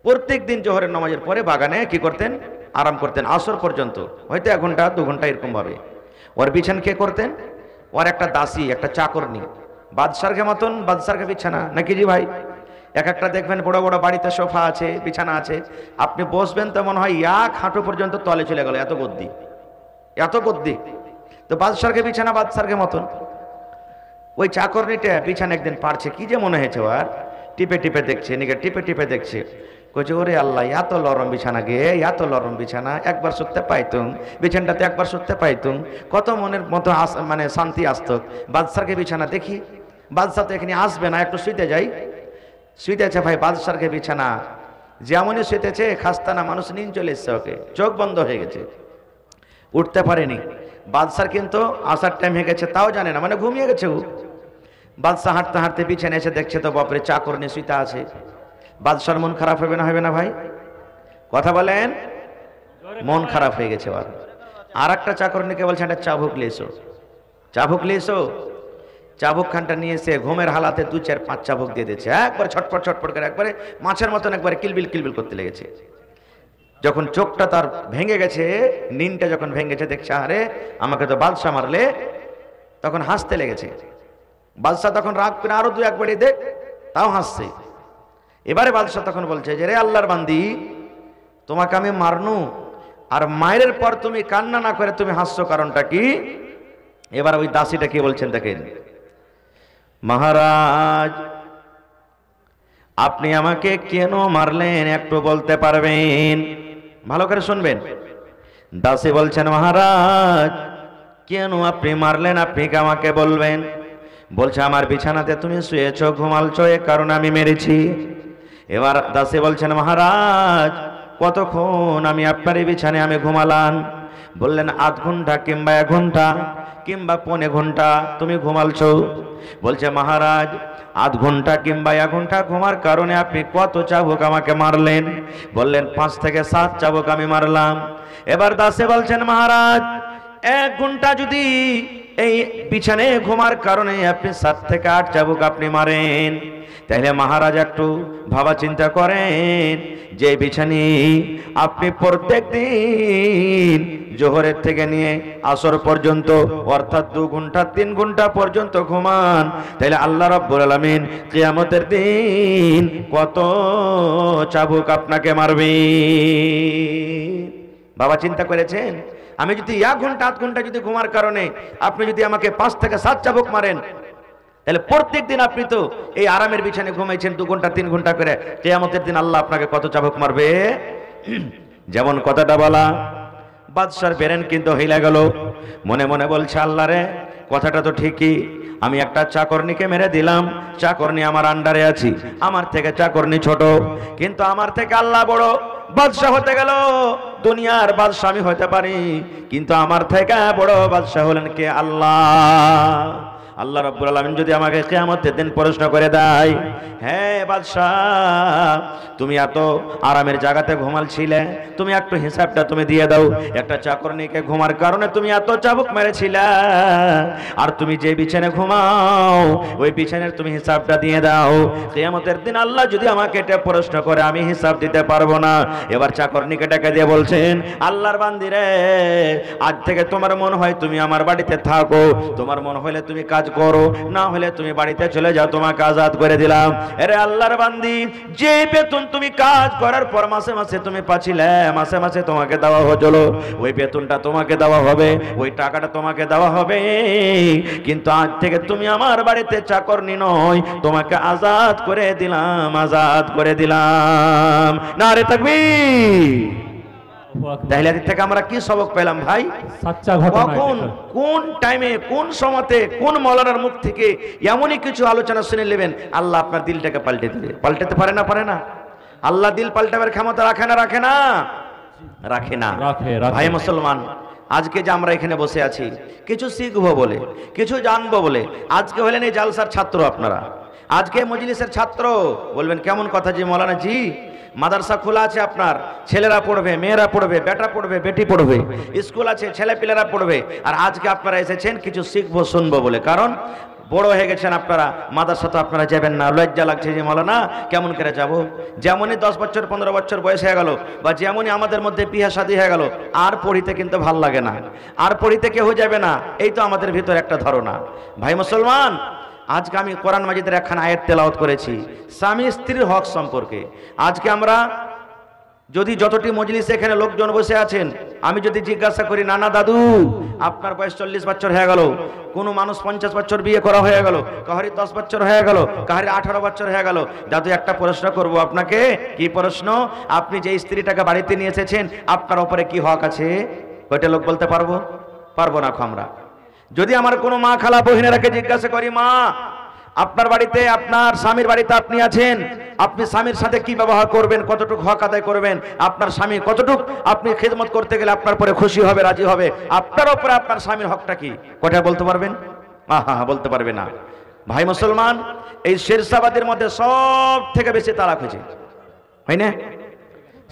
প্রত্যেক দিন জোহরের নামাজের পরে বাগানে কি করতেন? আরাম করতেন আসর পর্যন্ত, হয়তো 1 ঘন্টা 2 ঘন্টা এরকম ভাবে। ওর বিছান কে করতেন? ওর একটা দাসী, একটা চাকরনি। বাদশার মতন বাদশার বিছানা নাকি জি ভাই? এক একটা দেখবেন বড় বড় বাড়িতে সোফা আছে, বিছানা আছে, আপনি বসবেন তো মনে হয় এক হাঁটু পর্যন্ত তলে চলে গেল, এত গদ্দি, এত গদ্দি। তো বাদশারকে বিছানা বাদশারকে মতন। ওই চাকরনিটা বিছানা একদিন পারছে, কি যে মনে হয়েছে আর টিপে টিপে দেখছে, নিকে টিপে টিপে দেখছে, কইছে ওরে আল্লাহ এত লরম বিছানা গে, এত লরম বিছানা, একবার শুতে পাইতুম, বিছানাটাতে একবার শুতে পাইতুম, কত মনের মতো মানে শান্তি আসত। বাদশারকে বিছানা দেখি, বাদশাহ তো এখানে আসবে না, একটু শুইতে যাই। শুইতেছে ভাই বাদশারকে বিছানা, যেমনই শুইতেছে খাস্তানা মানুষ নিন চলে এসছে, ওকে চোখ বন্ধ হয়ে গেছে, উঠতে পারেনি। বাদশার কিন্তু আসার টাইম হয়ে গেছে তাও জানে না, মানে ঘুমিয়ে গেছে ও। বাদশাহ হাঁটতে হাঁটতে বিছানে এসে দেখছে তো বাপরে চাকর নিয়ে শুইতে আছে। বাদশার মন খারাপ হবে না, হবে না ভাই? কথা বলেন, মন খারাপ হয়ে গেছে। আর একটা চাকরনিকে বলছে একটা চাবুক লিয়েছো, চাবুক লিয়েছো। চাবুক খানটা নিয়ে এসে ঘুমের হালাতে 2, 4, 5 চাবুক দিয়ে দিয়েছে, একবার ছটপট ছটপট করে, একবারে মাছের মতন একবারে কিলবিল কিলবিল করতে লেগেছে। যখন চোখটা তার ভেঙে গেছে, নিনটা যখন ভেঙেছে, দেখছে আরে আমাকে তো বাদশাহ মারলে, তখন হাসতে লেগেছে। বাদশাহ তখন রাগ করে আরো 2-1 বাড়ি দেখ, তাও হাসছে। এবারে বাদশাহ তখন বলছে যে রে আল্লাহর বান্দি, তোমাকে আমি মারনু, আর মায়ের পর তুমি কান্না না করে তুমি হাসছো, কারণটা কি? এবার ওই দাসীটা কি বলছেন দেখেন, মহারাজ আপনি আমাকে কেন মারলেন একটু বলতে পারবেন? ভালো করে শুনবেন। দাসী বলছেন মহারাজ কেন আপনি মারলেন আপনি কি আমাকে বলবেন? বলছে আমার বিছানাতে তুমি শুয়েছো, ঘুমালছো, এ কারণে আমি মেরেছি। এবার দাসী বলছেন মহারাজ কতক্ষণ আমি আপনার এই বিছানায় আমি ঘুমালাম? বললেন 1/2 ঘন্টা কিংবা 1 ঘন্টা কিংবা 1.25 ঘন্টা তুমি ঘুমালছো। বলছে মহারাজ 1/2 ঘন্টা কিংবা 1 ঘন্টা ঘুমার কারণে আপনি কত চাবুক আমাকে মারলেন? বললেন 5 থেকে 7 চাবুক আমি মারলাম। এবার দাসী বলছেন মহারাজ 1 ঘন্টা যদি এই বিছানায় ঘুমার কারণে আপনি 7 থেকে 8 চাবুক আপনি মারেন, তাহলে মহারাজ একটু ভাবা চিন্তা করেন যে বিছানি আপনি প্রত্যেক দিন জোহরের থেকে নিয়ে আসর পর্যন্ত অর্থাৎ 2 ঘন্টা 3 ঘন্টা পর্যন্ত ঘুমান, তাহলে আল্লাহ রাব্বুল আলামিন কিয়ামতের দিন কত চাবুক আপনাকে মারবে? বাবা চিন্তা করেছেন? আমি যদি 1 ঘন্টা 8 ঘন্টা যদি ঘুমার কারণে আপনি যদি আমাকে 5 থেকে 7 চাবুক মারেন, তাহলে প্রত্যেক দিন আপনি তো এই আরামের বিছানায় ঘুমাইছেন 2 ঘন্টা 3 ঘন্টা করে, কিয়ামতের দিন আল্লাহ আপনাকে কত চাবুক মারবে? যেমন কথাটা বলা, বাদশার বেরেন কিন্তু হইলা গেল, মনে মনে বলছে আল্লাহ রে কথাটা তো ঠিকই, আমি একটা চাকরনিকে মেরে দিলাম, চাকরনি আমার আন্ডারে আছি, আমার থেকে চাকরনি ছোট, কিন্তু আমার থেকে আল্লাহ বড়। বাদশাহ হতে গেল, দুনিয়ার বাদশাহ আমি হতে পারি, কিন্তু আমার থেকে বড় বাদশাহ হলেন কে? আল্লাহ। আল্লাহ রাব্বুল আলামিন যদি আমাকে কিয়ামতের দিন প্রশ্ন করে দেয়, হ্যাঁ বাদশাহ তুমি এত আরামের জায়গাতে ঘুমালছিলে, তুমি একটু হিসাবটা তুমি দিয়ে দাও, একটা চাকরনিকে ঘুমার কারণে তুমি এত চাবুক মেরেছিলে, আর তুমি যে বিছানায় ঘুমাও ওই বিছানার তুমি হিসাবটা দিয়ে দাও। কিয়ামতের দিন আল্লাহ যদি আমাকে এটা প্রশ্ন করে আমি হিসাব দিতে পারবো না। এবার চাকরনিকে ডেকে দিয়ে বলছেন আল্লাহর বান্দি রে, আজ থেকে তোমার মন হয় তুমি আমার বাড়িতে থাকো, তোমার মন হলে তুমি কাজ করো, না হলে তুমি বাড়িতে চলে যাও, তোমাকে আজাদ করে দিলাম। আরে আল্লাহর বান্দি, যে বেতন তুমি কাজ করার পর মাসে মাসে তুমি পাচ্ছিলে, মাসে মাসে তোমাকে দেওয়া হলো, ওই বেতনটা তোমাকে দেওয়া হবে, ওই টাকাটা তোমাকে দেওয়া হবে, কিন্তু আজ থেকে তুমি আমার বাড়িতে চাকরনি নয়, তোমাকে আজাদ করে দিলাম, আজাদ করে দিলাম। নারে তাকবীর। তাহলে এর থেকে আমরা কি সবক পেলাম ভাই? কখন কোন টাইমে কোন সময়তে কোন মৌলানার মুখ থেকে এমনই কিছু আলোচনা শুনে নেবেন, আল্লাহ আপনার দিলটাকে পাল্টে দিবে। পাল্টাতে পারে না? পারে না? আল্লাহ দিল পাল্টাবার ক্ষমতা রাখে না? রাখে না? রাখে না। ভাই মুসলমান, আজকে যে আমরা এখানে বসে আছি কিছু শিখবো বলে, কিছু জানবো বলে, আজকে হলেন এই জালসার ছাত্র আপনারা, আজকে মজলিসের ছাত্র। বলবেন কেমন কথা জি মৌলানা জি? মাদ্রাসা খোলা আছে, আপনার ছেলেরা পড়বে, মেয়েরা পড়বে, বেটা পড়বে, বেটি পড়বে, স্কুল আছে, ছেলে পিলেরা পড়বে, আর আজকে আপনারা এসেছেন কিছু শিখবো শুনবো বলে। কারণ বড় হয়ে গেছেন আপনারা, মাদ্রাসা তো আপনারা যাবেন না, লজ্জা লাগছে যে মৌলানা কেমন করে যাব? যেমনই 10 বছর 15 বছর বয়স হয়ে গেল, বা যেমনই আমাদের মধ্যে বিয়ে শাদী হয়ে গেল, আর পড়িতে কিন্তু ভাল লাগে না, আর পড়িতে কেউ যাবে না, এই তো আমাদের ভিতর একটা ধারণা। ভাই মুসলমান, আজকে আমি কোরআন মাজিদের একখানা আয়াত তেলাওয়াত করেছি স্বামী স্ত্রীর হক সম্পর্কে। আজকে আমরা যদি যতটি মজলিসে এখানে লোকজন বসে আছেন, আমি যদি জিজ্ঞাসা করি, নানা দাদু আপনার বয়স 40 বছর হয়ে গেল, কোনো মানুষ 50 বছর বিয়ে করা হয়ে গেল, কাহারি 10 বছর হয়ে গেল, কাহারি 18 বছর হয়ে গেল, দাদু একটা প্রশ্ন করব আপনাকে। কি প্রশ্ন? আপনি যে স্ত্রীটাকে বাড়িতে নিয়ে এসেছেন আপনার উপরে কি হক আছে? ওইটা লোক বলতে পারবো না আমরা। যদি আমার কোনো মা খালা বহিনেরাকে জিজ্ঞাসা করি, মা আপনার বাড়িতে, আপনার স্বামীর বাড়িতে আপনি আছেন, আপনি স্বামীর সাথে কি ব্যবহার করবেন, কতটুকু হক আদায় করবেন, আপনার স্বামী কতটুকু আপনি খেদমত করতে গেলে আপনার পরে খুশি হবে, রাজি হবে, আপনার উপরে আপনার স্বামীর হকটা কি, কথা বলতে পারবেন? বলতে পারবে না। ভাই মুসলমান, এই শেরশাবাদের মধ্যে সব থেকে বেশি তালাক হয়েছে, হয় না?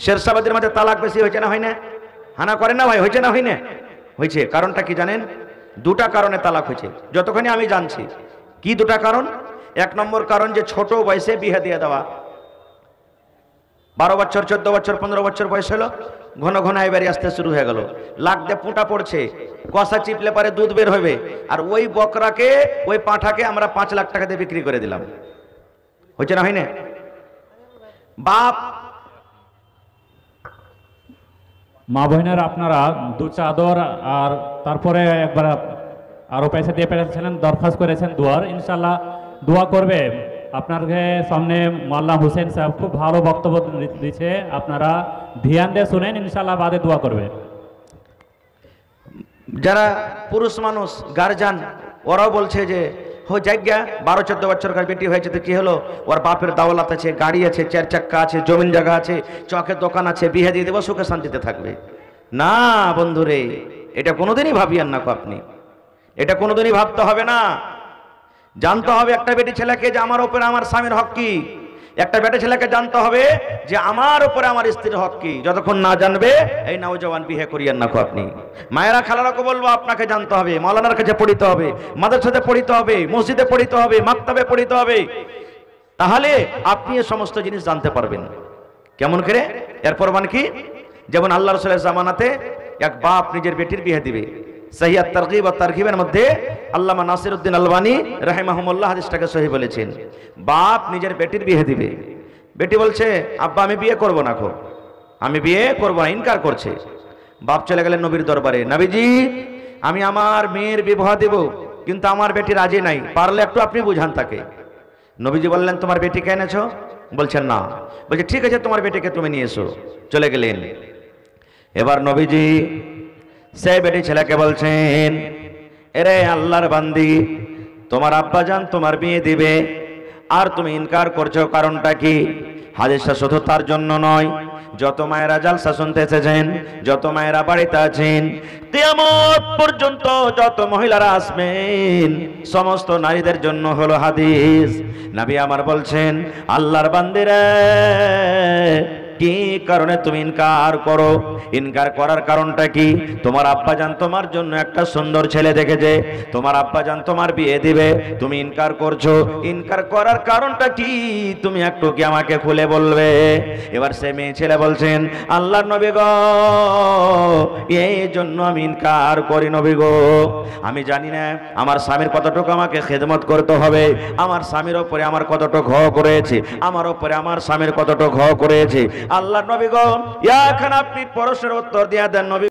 শেরশাবাদের মধ্যে তালাক বেশি হয়েছে না, হয় না? হানা করেন না ভাই, হয়েছে না, হয় না? হয়েছে। কারণটা কি জানেন? দুটা কারণে তালাক হয়েছে যতক্ষণ আমি জানছি। কি দুটা কারণ? এক নম্বর কারণ যে ছোট বয়সে বিয়ে দিয়ে দেওয়া। 12 বছর 14 বছর 15 বছর বয়স হলো, ঘন ঘন এবারে আসতে শুরু হয়ে গেল, লাগ দিয়ে পুঁটা পড়ছে, কষা চিপলে পারে দুধ বের হবে, আর ওই বকরাকে, ওই পাঁঠাকে আমরা 5 লাখ টাকা দিয়ে বিক্রি করে দিলাম। হয়েছে না, হয় না? বাপ মা বোনের আপনারা দু চাদর আর তারপরে একবার আরো পয়সা দিয়ে পেরেছিলেন, দরখাস্ত করেছেন দোয়ার, ইনশাল্লাহ দোয়া করবে। আপনাকে সামনে মাল্লা হোসেন সাহেব খুব ভালো বক্তব্য দিচ্ছে, আপনারা ধ্যান দিয়ে শুনেন, ইনশাল্লাহ বাদে দোয়া করবে। যারা পুরুষ মানুষ গার্জিয়ান ওরাও বলছে যে হো জায়গা 12-14 বছরকার বেটি হয়েছে তো কি হলো, ওর বাপের দাওলাত আছে, গাড়ি আছে, 4 চাক্কা আছে, জমিন জায়গা আছে, চকের দোকান আছে, বিয়ে দিয়ে দেবো, সুখে শান্তিতে থাকবে। না বন্ধুরে, এটা কোনোদিনই ভাবিয়েন না আপনি, এটা কোনোদিনই ভাবতে হবে না। জানতে হবে একটা বেটি ছেলেকে যে আমার উপরে আমার স্বামীর হক কি, একটা বেটা ছেলেকে জানতে হবে যে আমার উপরে আমার স্ত্রীর হক কি। যতক্ষণ না জানবে এই নওজওয়ান বিয়ে করিয়েন না আপনি। মায়েরা খালারাকে বলবো আপনাকে জানতে হবে, মাওলানার কাছে পড়িতে হবে, মাদ্রাসাতে পড়িতে হবে, মসজিদে পড়িতে হবে, মাকতাবে পড়িতে হবে, তাহলে আপনি এই সমস্ত জিনিস জানতে পারবেন। কেমন করে? এর প্রমাণ কি? যেমন আল্লাহ রাসূলের জামানাতে এক বাপ নিজের বেটির বিয়ে দিবে, সহিহ আত-তারগীব ওয়া তারগীবের মধ্যে আল্লামা নাসিরউদ্দিন আলবানী রাহিমাহুমুল্লাহ হাদিসটাকে সহিহ বলেছেন। বাপ নিজের বেটির বিয়ে দিবে, বেটি বলছে আব্বা আমি বিয়ে করব না, আমি বিয়ে করব না, ইনকার করছে। বাপ চলে গেলেন নবীর দরবারে, নবীজি আমি আমার মেয়ের বিবাহ দেব, কিন্তু আমার বেটি রাজি নাই, পারলে একটু আপনি বুঝান তাকে। নবীজি বললেন তোমার বেটিকে এনেছো? বলছেন না। বলছে ঠিক আছে তোমার বেটিকে তুমি নিয়ে এসো। চলে গেলেন। এবার নবীজি সেই বেটি ছেলেকে বলছেন, এরে আল্লাহর বান্দি, তোমার আব্বাজান তোমার বিয়ে দিবে আর তুমি ইনকার করছো, কারণটা কি? হাদিসটা শুধু তার জন্য নয়, যত মায়েরা জালসা শুনতে এসেছেন, যত মায়েরা বাড়িতে আছেন, কিয়ামত পর্যন্ত যত মহিলারা আসবেন, সমস্ত নারীদের জন্য হলো হাদিস। নবী আমার বলছেন, আল্লাহর বান্দিরা কি কারণে তুমি ইনকার করো? ইনকার করার কারণটা কি? তোমার আব্বাজান তোমার জন্য একটা সুন্দর ছেলে দেখেছে, তোমার আব্বাজান তোমার বিয়ে দিবে, তুমি ইনকার করছো, ইনকার করার কারণটা কি তুমি একটু কি আমাকে খুলে বলবে? এবার সে মেয়ে ছেলে বলছেন, আল্লাহর নবী গো, এই জন্য আমি ইনকার করি নবী গো, আমি জানি না আমার স্বামীর কতটুকু আমাকে খেদমত করতে হবে, আমার স্বামীর উপরে আমার কতটুকু ঘ করেছে, আমার উপরে আমার স্বামীর কতটুকু ঘ করেছে। আল্লাহর নবী গো, এখন আপনি প্রশ্নের উত্তর দিয়া দেন নবী।